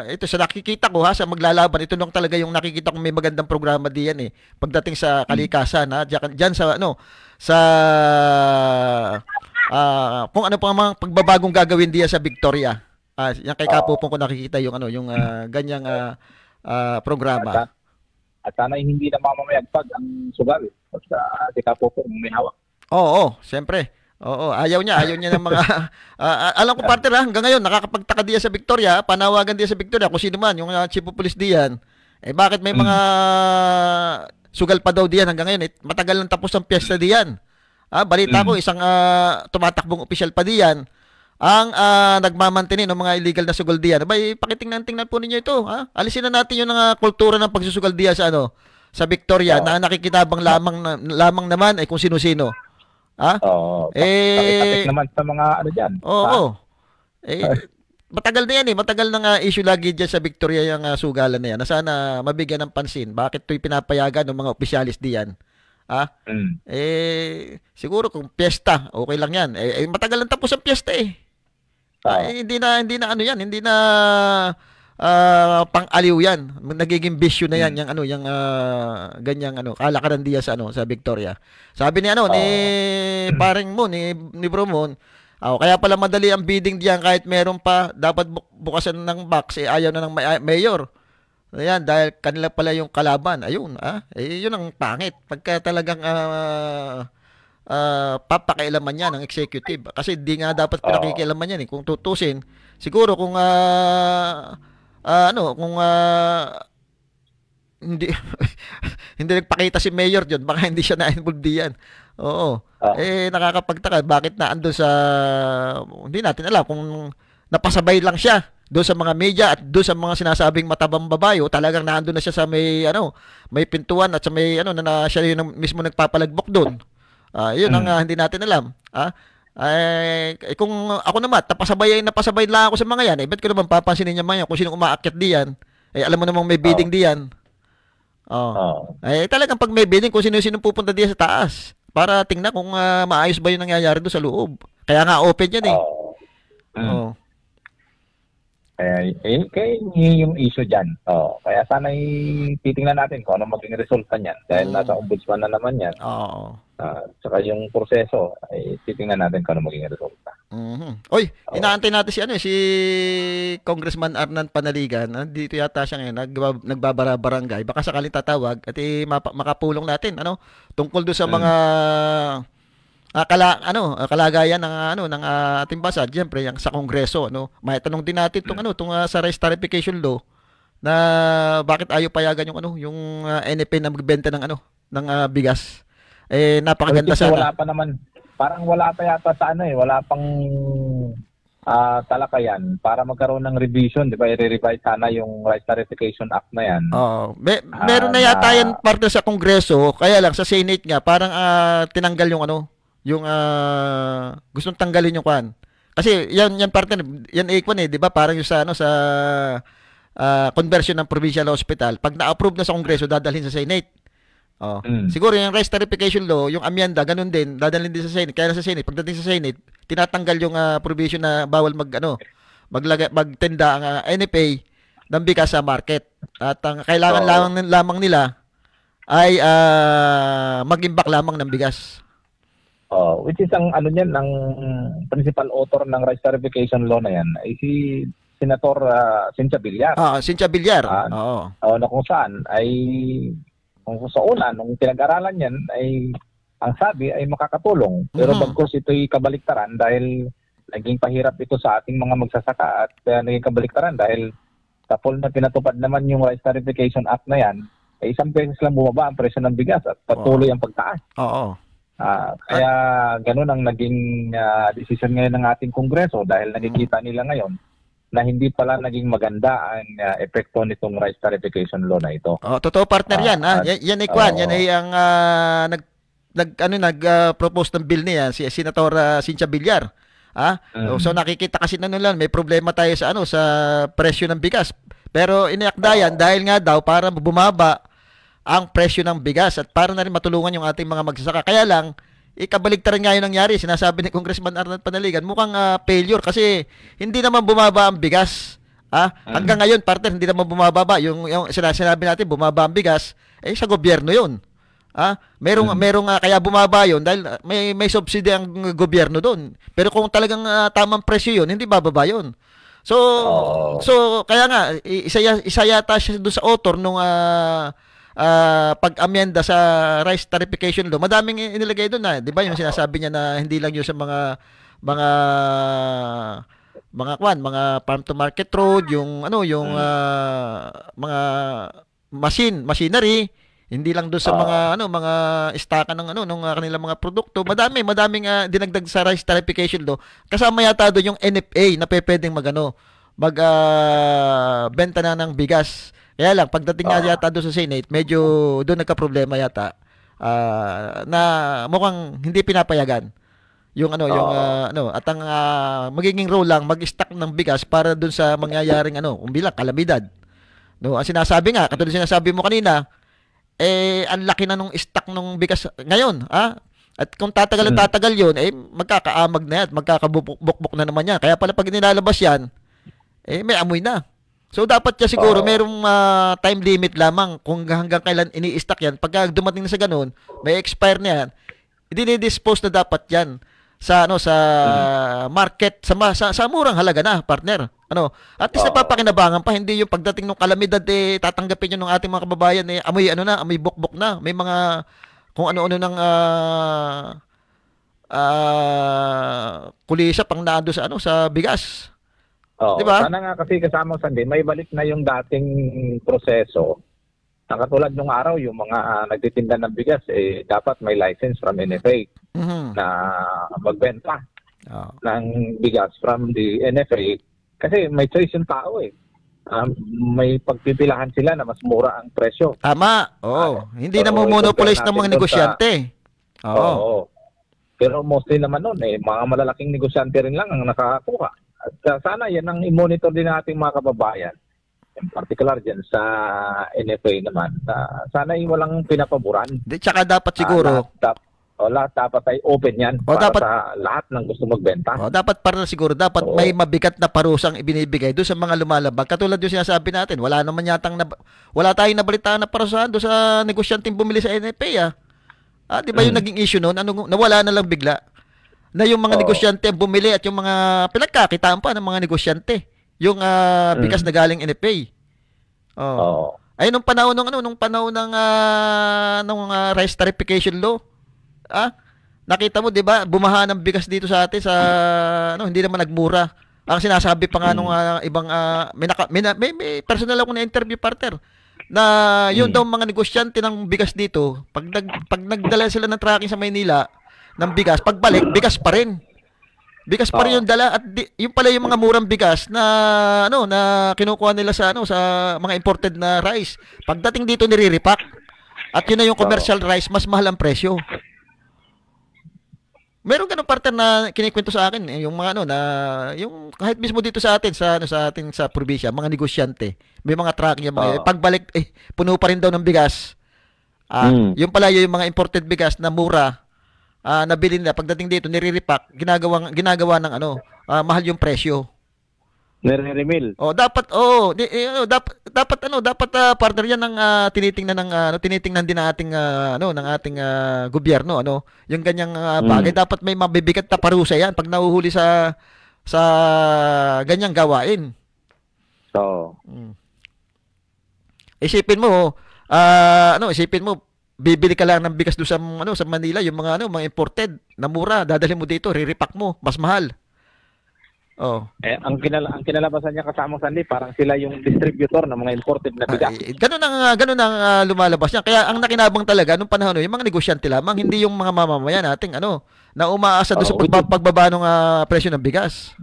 ito sa nakikita ko sa maglalaban, ito nung talaga yung nakikita ko may magandang programa diyan pagdating sa kalikasan diyan sa ano sa kung ano pa mga pagbabagong gagawin diyan sa Victoria. Yan kay Kapopong ko nakikita yung ano yung ganyang programa. At sana hindi na mamamayagpag ang sugal. Basta si Kapopong may hawak. Oo, siyempre. Oo, ayaw niya ng mga alam ko partner hanggang ngayon nakakapagtaka diyan sa Victoria, panawagan diyan sa Victoria kung sino man yung chief of police diyan. Bakit may mga sugal pa daw diyan hanggang ngayon? Matagal nang tapos ang piyesta diyan. Balita ko isang tumatakbong opisyal pa diyan ang nagmamantinin ng mga illegal na sugal diyan. Pakitingnan po ninyo ito, Alisin na natin yung kultura ng pagsusugal diyan sa ano, sa Victoria na nakikinabang lamang naman kung sino-sino. Pakitatik naman sa mga ano diyan. Oo. Matagal na yan matagal na issue lagi diyan sa Victoria yung sugalan na yan. Na sana mabigyan ng pansin. Bakit 'to'y pinapayagan ng mga opisyalis diyan? Siguro kung piyesta, okay lang yan. Matagal lang tapos ang piyesta hindi na ano yan, hindi na pang-aliw yan. Nagiging bisyo na yan, yung ganyang kalakaran diyan sa sa Victoria. Sabi ni ni paring mo ni Bro Mon, kaya pala madali ang bidding diyan kahit meron pa dapat bukasan ng box ayaw na ng mayor. Ayan, dahil kanila pala yung kalaban. Ayun, yun ang pangit. Pagka talagang papakailaman niya ng executive. Kasi di nga dapat pinakikialaman yan Kung tutusin, siguro kung hindi hindi nagpakita si mayor diyan, baka hindi siya na-involved diyan. Oo. Nakakapagtaka bakit na andun sa hindi natin alam kung napasabay lang siya doon sa mga media at doon sa mga sinasabing matabang babae, talagang naandun na siya sa may pintuan at sa may na siya yung mismo nagpapalagbok doon. Yun ang hindi natin alam. Kung ako naman napasabay lang ako sa mga yan, ba't ko naman papansinin niya mga yan kung sino umaakyat diyan? Alam mo namang may bidding diyan. Talagang pag may bidding kung sino pupunta diyan sa taas para tingnan kung maayos ba yung nangyayari doon sa loob. Kaya nga open yan Kaya yung issue dyan. Kaya sana titingnan natin kung ano maging resulta niyan. Dahil nasa ombudsman na naman yan. Tsaka yung proseso, titingnan natin kung ano maging resulta. Oy, inaantay natin si Congressman Arnan Panaligan. Dito yata siya ngayon, nagbabara-barangay. Baka sakaling tatawag at makapulong natin tungkol doon sa mga kalagayan ng ating bansa, siyempre yung sa Kongreso, may tanong din natin tong sa rice tariffication law na bakit ayaw payagan yung NFA na magbenta ng bigas. Napakaganda sana. Wala pa naman. Parang wala pa yata sa wala pang talakayan para magkaroon ng revision, di ba? I-revise sana yung Rice Tariffication Act na yan. Meron na yata yan parte sa Kongreso, kaya lang sa Senate nga parang tinanggal yung gustong tanggalin yung kwan. Kasi yan partner, yan di ba? Parang yung sa conversion ng provincial hospital, pag na-approve na sa Kongreso, dadalhin sa Senate. Siguro yung rice tarification law, yung amyenda, ganun din, dadalhin din sa Senate. Kaya sa Senate, pagdating sa Senate, tinatanggal yung provision na bawal magtenda ang NFA ng bigas sa market. At ang kailangan lamang nila ay mag-imbak lamang ng bigas. Which is ang ang principal author ng rice tarification law na yan ay si Senator Cynthia Villar. Cynthia Villar. Na kung saan ay kung sa una, nung pinag-aralan yan, ay ang sabi ay makakatulong. Pero bagkus ito'y kabaliktaran dahil naging pahirap ito sa ating mga magsasaka at naging kabaliktaran dahil sa full na pinatupad naman yung Rice Tarification Act na yan, ay isang beses lang bumaba ang presyo ng bigas at patuloy ang pagtaas. Kaya ganun ang naging decision ngayon ng ating Kongreso dahil nakikita nila ngayon na hindi pala naging maganda ang epekto nitong rice tarification law na ito. Totoo partner yan. Yan ay kwan. Yan ay ang nag-propose ng bill niya, si Senator Cynthia Villar. So nakikita kasi lang may problema tayo sa sa presyo ng bigas. Pero iniakda yan dahil nga daw para bumaba ang presyo ng bigas at para na rin matulungan yung ating mga magsasaka. Kaya lang, ikabaligtaran nga yun nangyari. Sinasabi ni Congressman Arnold Panaligan, mukhang failure kasi hindi naman bumaba ang bigas. Hanggang ngayon, partner, hindi naman bumababa. Yung sinabi natin, bumaba ang bigas, sa gobyerno yun. Merong kaya bumaba yun dahil may subsidy ang gobyerno doon. Pero kung talagang tamang presyo yun, hindi bababa yun. So kaya nga, isa yata siya doon sa author nung pag-amyenda sa rice tarification law. Madaming inilagay doon na, 'di ba? Yung sinasabi niya na hindi lang 'yung sa mga farm to market road, yung mga machinery, hindi lang doon sa mga istaka ng ng kanilang mga produkto. Madaming dinagdag sa rice tarification law. Kasama yata doon yung NFA na pwedeng benta na ng bigas. Kaya lang, pagdating nga yata doon sa Senate, medyo doon nagka-problema yata na mukhang hindi pinapayagan yung at ang magiging role lang mag-stock ng bigas para doon sa mangyayaring bilang kalamidad. Ang sinasabi nga, katulad sinasabi mo kanina, ang laki na nung stock ng bigas ngayon, At kung tatagal yun, magkakaamag na yan, magkakabukbok na naman yan. Kaya pala pag nilalabas yan, may amoy na. So dapat siya siguro merong time limit lamang kung hanggang kailan ini-stock yan. Pagka dumating na sa ganun, may expire na yan, i-dispose na dapat yan sa market sa murang halaga na, partner. At least napapakinabangan pa, hindi yung pagdating ng kalamidad tatanggapin yun ng ating mga kababayan amoy bukbok na. May mga kung ano-ano ng kulisa pang naando sa bigas. Diba? Sana nga kasi kasama Sandy, may balik na yung dating proseso. Katulad nung araw, yung mga nagtitinda ng bigas, dapat may license from NFA na magbenta ng bigas from the NFA. Kasi may choice yung tao may pagpipilahan sila na mas mura ang presyo. Tama. Hindi na monopolize ng mga negosyante. Pero mostly naman nun, mga malalaking negosyante rin lang ang nakakakuha. At sana yan ang i-monitor din nating mga kababayan. In particular dyan sa NFA naman. Sana walang pinapaboran. Tsaka dapat siguro. Lahat dapat ay open yan para sa lahat ng gusto magbenta. Dapat may mabigat na parusang ibinibigay doon sa mga lumalabag. Katulad yung sinasabi natin, wala tayong nabalitaan na parusahan doon sa negosyanteng bumili sa NFA. Di ba yung naging issue noon? Nawala na lang bigla. Na yung mga negosyante ang bumili at yung mga pinagkakitaan pa ng mga negosyante. Yung bigas na galing NFA. Ay nung panahon ng rice tarification law, nakita mo 'di ba, bumaha ng bigas dito sa atin sa hindi naman nagmura. Ang sinasabi pa nga nung ibang may personal ako na interview partner na yun daw mga negosyante ng bigas dito, pag nagdala sila ng tracking sa Maynila ng bigas, pagbalik bigas pa rin. Bigas pa rin yung dala at yung pala yung mga murang bigas na na kinukuha nila sa mga imported na rice. Pagdating dito nire-repack. At yun na yung commercial rice, mas mahal ang presyo. Meron ganung partner na kinikwento sa akin yung mga na yung kahit mismo dito sa atin sa atin sa probinsya, mga negosyante, may mga truck yung mga pagbalik puno pa rin daw ng bigas. Yung pala yung mga imported bigas na mura, nabili nila pagdating dito nire-repack, ginagawa ng mahal yung presyo. Nire-remil. Dapat partner yan ng tinitingnan din ng ating ng ating gobyerno yung ganyang bagay. Dapat may mabibigat na parusa yan pag nahuhuli sa ganyang gawain. Isipin mo bibili ka lang ng bigas doon sa Manila, yung mga imported na mura, dadalhin mo dito, re-repack mo, mas mahal. Ang kinalabasan niya kasamang Sandy, parang sila yung distributor ng mga imported na bigas. Ganun ang lumalabas niya. Kaya ang nakinabang talaga nung panahon yung mga negosyante lamang, hindi yung mga mamamayan nating na umaasa doon sa pagbaba ng presyo ng bigas.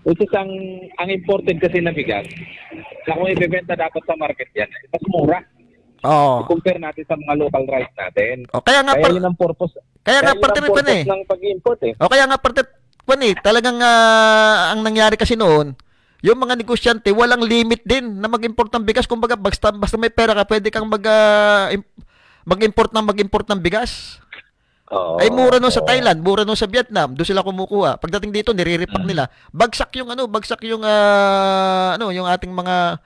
Which is ang imported kasi na bigas, na kung ibebenta dapat sa market yan, mas mura. I-compare natin sa mga local rice natin. Kaya yun ang purpose. Kaya nga parte ng pag-import kaya nga parte talagang ang nangyari kasi noon, yung mga negosyante walang limit din na mag-import ng bigas. Kumbaga basta may pera ka, pwede kang mag-import ng bigas. Ay mura no sa Thailand, mura no sa Vietnam, doon sila kumukuha. Pagdating dito nire-repack nila. Bagsak yung yung ating mga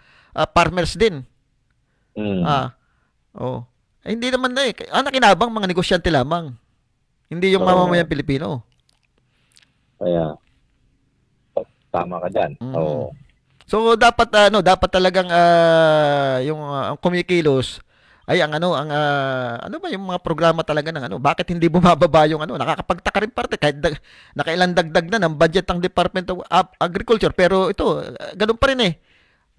farmers din. Hindi naman nakinabang mga negosyante lamang. Hindi yung mamamayang Pilipino. Kaya tama ka diyan. So dapat talagang yung kumikilos ay ang ba yung mga programa talaga ng bakit hindi bumababa yung nakakapagtaka rin parte kahit nakailang dagdag na ng budget ng Department of Agriculture, pero ito ganun pa rin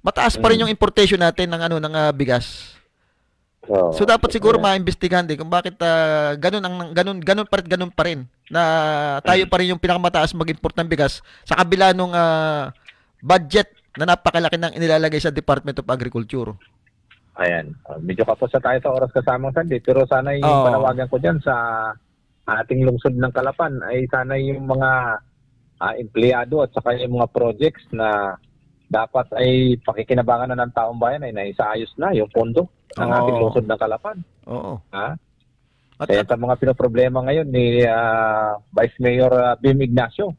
mataas pa rin yung importation natin ng bigas. So dapat siguro maimbestigahan din kung bakit ganun pa rin na tayo pa rin yung pinakamataas mag-import ng bigas sa kabila nung budget na napakalaki ng inilalagay sa Department of Agriculture. Ayan, medyo kapos na tayo sa oras kasamang Sandy, pero sana yung panawagan ko dyan sa ating lungsod ng Calapan ay sana yung mga empleyado at saka yung mga projects na dapat ay pakikinabangan na ng taong bayan ay naisaayos na yung pondo ng ating lungsod ng Calapan. Kaya sa mga pinoproblema ngayon ni Vice Mayor Bim Ignacio.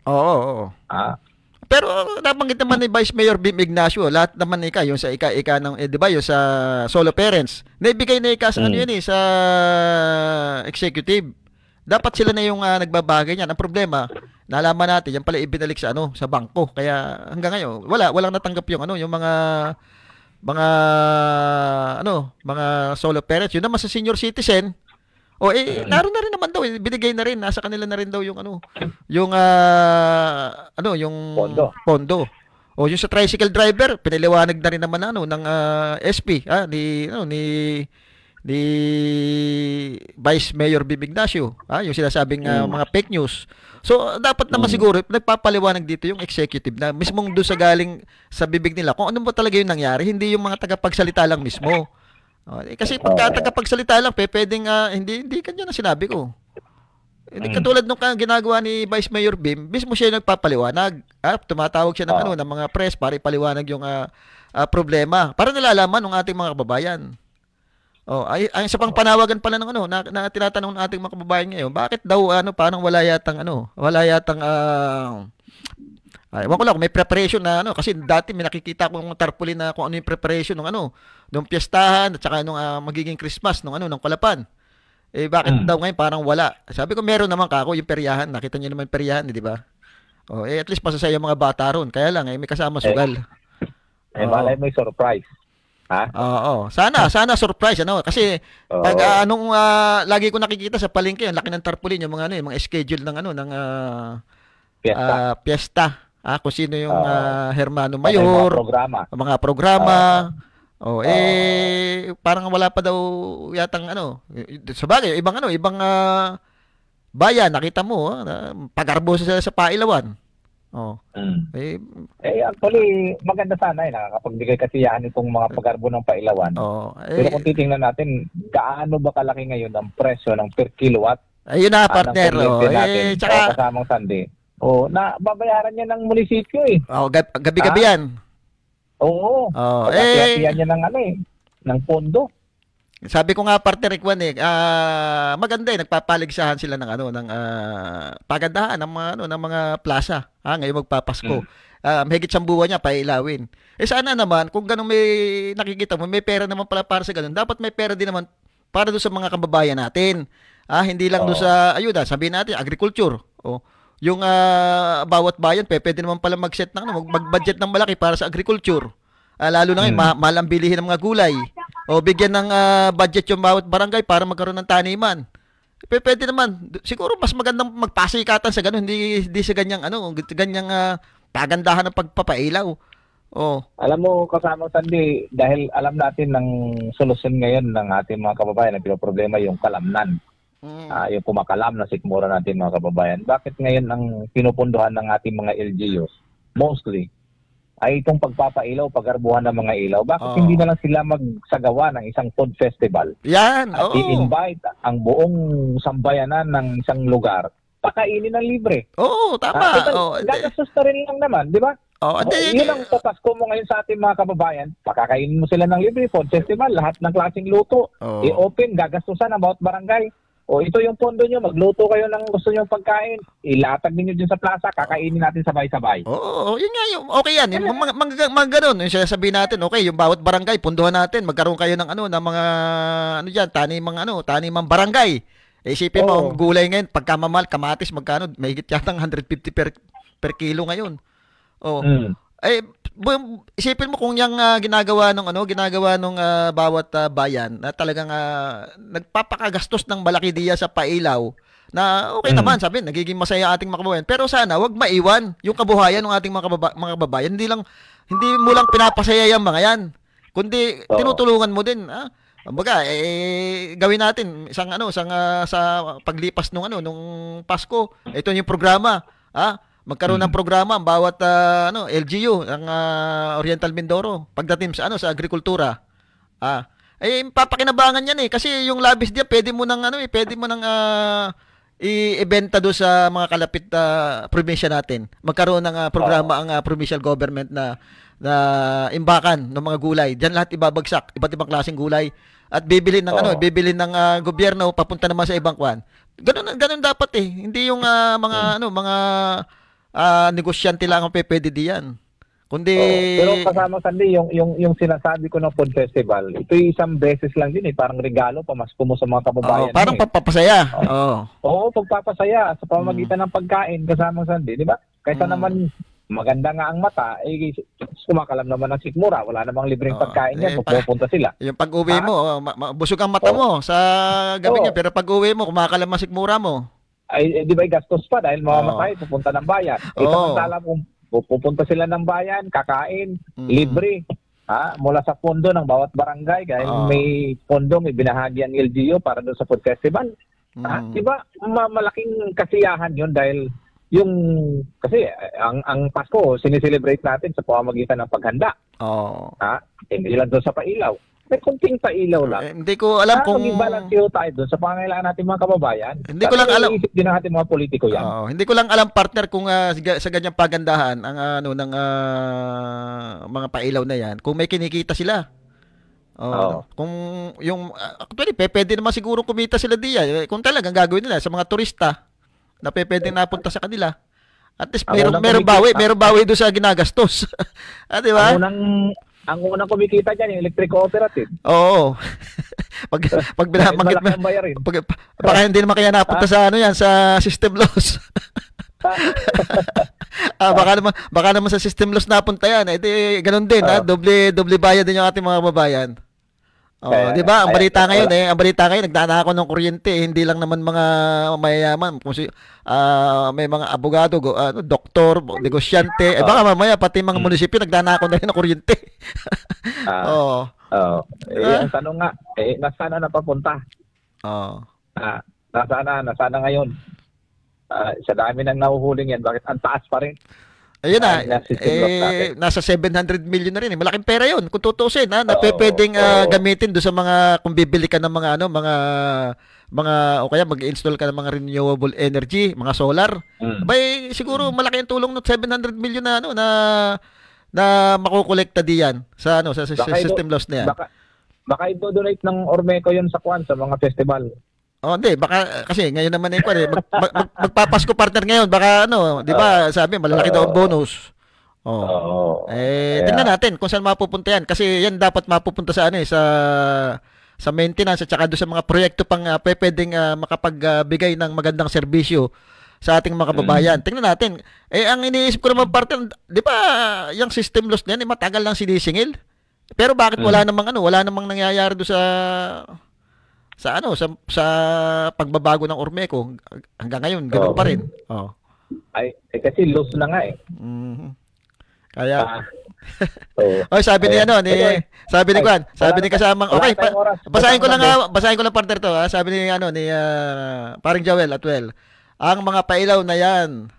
Pero nabanggit naman ni Vice Mayor Bim Ignacio, lahat naman yung sa ika ng di ba yung sa solo parents. Naibigay na sa sa executive. Dapat sila na yung nagbabagay niyan. Ang problema, nalaman natin yan pala ibinalik sa sa bangko. Kaya hanggang ngayon walang natanggap yung yung mga solo parents. Yun naman sa senior citizen. Naroon na rin naman daw, binigay na rin, nasa kanila na rin daw yung yung pondo. Yung sa tricycle driver, pinaliwanag na rin naman ng SP, ni Vice Mayor Bim Ignacio, yung sinasabing mga fake news. So dapat naman siguro nagpapaliwanag dito yung executive na mismong doon sa galing sa bibig nila kung ano ba talaga yung nangyari, hindi yung mga tagapagsalita lang mismo. Kasi pagka tagapagsalita lang, pwedeng hindi kanya na sinabi ko. Hindi katulad nung ginagawa ni Vice Mayor Bim, mismo siya yung nagpapaliwanag. Tumatawag siya ng mga press para ipaliwanag yung problema para nalalaman ng ating mga kababayan. Ay isa pang panawagan pala ng na tinatanong ng ating mga kababayan ngayon, bakit daw parang wala yatang ewan ko lang kung may preparation na kasi dati may nakikita kong tarpaulin na kung ano yung preparation ng nung piyestahan at saka nung magiging Christmas nung Calapan. Bakit daw ngayon parang wala? Sabi ko meron naman kako yung peryahan, nakita niyo naman peryahan, di ba? At least masasaya yung mga bata ron. Kaya lang may kasama sugal. Malay may surprise. Sana surprise kasi pag lagi ko nakikita sa palengke ang laki ng tarpaulin yung mga yung mga schedule ng piyesta. Kung sino yung Hermano Mayor, mga programa. Parang wala pa daw yatang sabagay ibang bayan nakita mo pag-arboso sila sa Pailawan. Actually maganda sana nakakapagbigay kasiyahan itong mga pag-arbo ng Pailawan. Pero kung titingnan natin gaano ba kalaki ngayon ang presyo ng per kilowatt Ayun na, partner. Tsaka kasamang Sandy. Na babayaran niya ng munisipyo eh. Gabi-gabi yan. Oo. Pagkakiyasiyan niya ng pondo. Sabi ko nga, partner Ekwan maganda nagpapaligsahan sila ng pagandahan ng mga plaza. Ngayon magpapasko. Mahigit 1 buwan niya pailawin. Sana naman kung ganun may nakikita mo, may pera naman pala para sa ganun. Dapat may pera din naman para doon sa mga kababayan natin. Hindi lang doon sa ayuda, sabihin natin agriculture. Yung bawat bayan pwede naman pala mag-set mag-budget ng malaki para sa agriculture. Lalo na ngayon, mahal ang bilihin ng mga gulay. Bigyan ng budget yung bawat barangay para magkaroon ng taniman. Pwede naman. Siguro mas magandang magpasikatan sa ganun, hindi sa ganyang pagandahan ng pagpapailaw. Alam mo, kasamang Sandy, dahil alam natin ng solusyon ngayon ng ating mga kababayan na pinoproblema yung kalamnan. Yung kumakalam na sikmura natin mga kababayan. Bakit ngayon ang pinupunduhan ng ating mga LGUs mostly ay itong pagpapailaw, pag-arbuhan ng mga ilaw? Bakit hindi na lang sila magsagawa ng isang food festival? Yan, at i-invite ang buong sambayanan ng isang lugar, pakainin ng libre. Tama. Gagastos na rin lang naman, di ba? Yun ang papasko mo ngayon sa ating mga kababayan. Pakakainin mo sila ng libre, food festival, lahat ng klaseng luto. I-open, gagastusan ang bawat barangay. Ito yung pondo nyo, magluto kayo ng gusto nyo pagkain. Ilatag ninyo dyan sa plaza, kakainin natin sabay-sabay. Yun nga yung okay yan. Mga ganun. Yung sasabihin natin, okay, yung bawat barangay, punduhan natin, magkaroon kayo ng mga tanimang barangay. Isipin mo, ang gulay ngayon, pagkamamahal, kamatis, magkano, mahigit yatang 150 per kilo ngayon. Isipin mo kung yung ginagawa nung bawat bayan na talagang nagpapakagastos ng malaki diya sa pailaw na okay naman, sabi, nagiging masaya ating mga kababayan. Pero sana wag maiwan yung kabuhayan ng ating mga kababayan. Hindi mo lang pinapasaya yung mga yan, kundi tinutulungan mo din. Kumbaga, gawin natin isang sa paglipas nung Pasko. Ito yung programa. Magkaroon ng programa ang bawat LGU ng Oriental Mindoro pagdating sa agrikultura. Papakinabangan yan kasi yung labis diyan pwede mo nang i-ibenta do sa mga kalapit probinsya natin. Magkaroon ng programa ang provincial government na imbakan ng mga gulay. Diyan lahat ibabagsak, iba't ibang klaseng gulay at bibili ng gobyerno papunta naman sa ibang kwan. Ganun dapat Hindi yung mga negosyante lang ang pwede diyan. Kundi pero kasama Sandy yung sinasabi ko ng food festival, ito isang beses lang din parang regalo pamasko mo sa mga kababayan. Parang pagpapasaya. Pagpapasaya sa pamamagitan ng pagkain kasama Sandy, di ba? Kaysa naman maganda nga ang mata, kumakalam naman ng sikmura, wala namang libreng pagkain yan, pupunta sila. Yung pag-uwi mo, busog ang mata mo sa gabi niya, pero pag-uwi mo, kumakalam ang sikmura mo. Di ba gastos pa dahil mamamatay, pupunta ng bayan. Samantala kung pupunta sila ng bayan, kakain, libre. Mula sa pondo ng bawat barangay dahil may pondong ibinahagi ang LGU para doon sa food festival. Di ba malaking kasiyahan yun dahil kasi ang Pasko sineselebrate natin sa pamamagitan ng paghanda. Hindi lang doon sa pailaw. May kunting pailaw lang. Hindi ko alam kung mag-balance tayo doon sa pangangailangan natin mga kababayan. Hindi ko lang alam. Iisip din ng ating mga politiko yan. Hindi ko lang alam, partner, kung sa ganyang pagandahan ang ng mga pailaw na yan, kung may kinikita sila. Kung yung actually pwede naman siguro kumita sila diyan kung talagang gagawin nila sa mga turista na pwedeng napunta sa kanila. At least meron bawi doon sa ginagastos. Di ba? Ang unang kumikita dyan, yung electric cooperative. Oo. Pag binabanggit mo, baka hindi naman kaya napunta sa sa system loss. Baka naman sa system loss napunta yan. Ganun din, doble bayad din yung ating mga babayan. Di ba? Ang balita ngayon, nagdadako ng kuryente, hindi lang naman mga mayayaman, may mga abogado, doktor, negosyante, baka mamaya pati mga munisipyo nagdadako na rin ng kuryente. Ang tanong nga, nasaan na papunta? Nasaan na ngayon? Sa dami ng nahuhuling yan, bakit ang taas pa rin? Ayun na, nasa 700 million na rin. Malaking pera 'yon kung tutuusin, na pwedeng gamitin do sa mga kung bibili ka ng mga o kaya mag-install ka ng mga renewable energy, mga solar. Bay siguro malaki ang tulong ng 700 million na na makukolekta diyan sa sa system loss na yan. Baka i-donate ng Ormeco 'yon sa mga festival. Hindi, baka kasi ngayon naman magpapasko partner ngayon, baka di ba, sabi malalaki daw ang bonus. Tingnan natin kung saan mapupunta yan kasi yan dapat mapupunta sa sa maintenance at saka doon sa mga proyekto pang pwedeng makapagbigay ng magandang serbisyo sa ating mga kababayan. Tingnan natin. Ang iniisip ko naman partner, di ba, yung system loss na yan, matagal lang sinisingil. Pero bakit wala namang nangyayari doon sa pagbabago ng Ormeco hanggang ngayon ganoon pa rin. Kasi loss na nga eh. Kaya sabi ni sabi ni kasamang basahin ko lang partner to, sabi ni paring Joel Atwell, ang mga pailaw na yan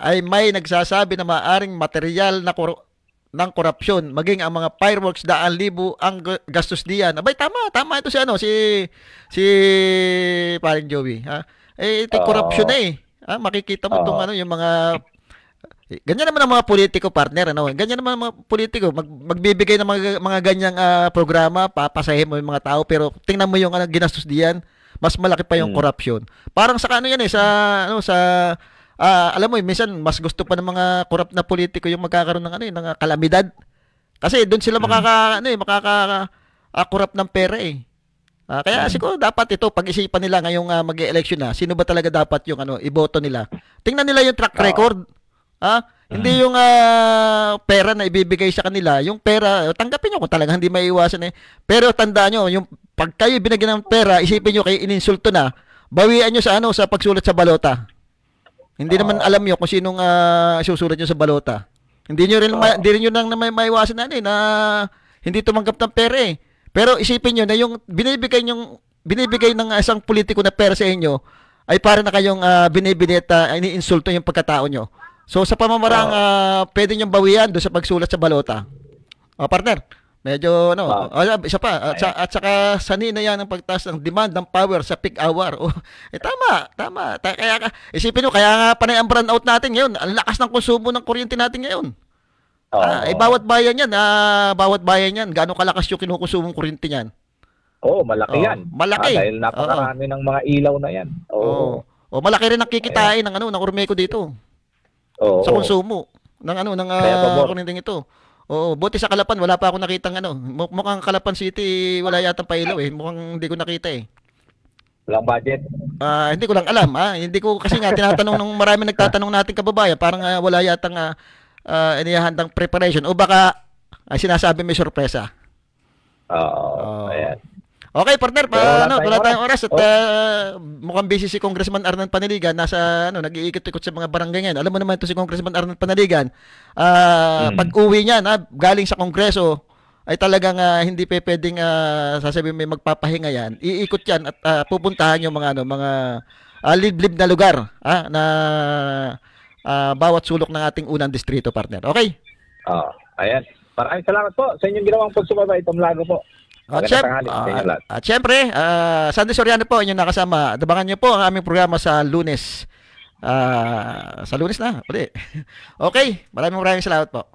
ay may nagsasabi na maaring material ng korupsyon, maging ang mga fireworks daan libo ang gastos diyan. Abay tama ito si paring Joey, ito corruption na makikita mo tong yung mga ganyan naman ang mga politiko partner, ganyan naman ang mga politiko magbibigay ng mga ganyang programa, papasahin mo yung mga tao, pero tingnan mo yung ginastos diyan, mas malaki pa yung corruption. Parang sa alam mo, minsan mas gusto pa ng mga corrupt na politiko yung magkakaroon ng kalamidad. Kasi doon sila makaka-corrupt ng pera eh. Kaya siguro dapat ito pag-isipan nila ngayong mag-e-election na, sino ba talaga dapat yung iboto nila. Tingnan nila yung track record. Hindi yung pera na ibibigay sa kanila, yung pera tanggapin nyo kung talagang hindi maiiwasan eh. Pero tandaan nyo, yung pag kayo binigyan ng pera, isipin nyo kayo ininsulto na, bawian nyo sa pagsulat sa balota. Hindi naman alam nyo kung sinong susulat nyo sa balota. Hindi nyo nang maiwasan na hindi tumanggap ng pera eh. Pero isipin nyo na yung binibigay ng isang politiko na pera sa inyo ay para na kayong binibineta, iniinsulto yung pagkatao nyo. So sa pamamarang pwede nyo bawian doon sa pagsulat sa balota. Partner, medyo isa pa at saka sanay na yan ang pagtaas ng demand ng power sa peak hour. Tama. Kaya isipin nyo, kaya nga panay ang brownout natin ngayon. Ang lakas ng konsumo ng kuryente natin ngayon. Bawat bayan yan, gaano kalakas yung kinukonsumong kuryente niyan? Malaki yan. Malaki. Dahil napakarami ng mga ilaw na yan. Malaki rin ang kikitain ng Ormeco dito. Sa konsumo ng kuryenteng ito. Buti sa Calapan, wala pa ako nakitang mukhang Calapan City, wala yatang pailaw eh. Mukhang hindi ko nakita eh. Walang budget? Hindi ko lang alam. Hindi ko kasi nga tinatanong ng marami nagtatanong nating kababayan, parang wala yatang inihahandang preparation o baka sinasabi may sorpresa. Ayan. Okay, partner, wala tayong oras at mukhang busy si Congressman Arnan Panaligan, nag-iikot-ikot sa mga barangay ngayon. Alam mo naman ito si Congressman Arnan Panaligan, pag-uwi niya galing sa Kongreso ay talagang hindi pwedeng sasabihin may magpapahinga yan. Iikot yan at pupuntahan yung mga liblib na lugar na bawat sulok ng ating unang distrito, partner. Okay? Ayan. Maraming salamat po sa inyong ginawang pagsubaybay. Lago po. At syempre, Sandy Soriano po inyong nakasama. Abangan nyo po ang aming programa sa Lunes. Sa Lunes na, uli. Okay, maraming salamat po.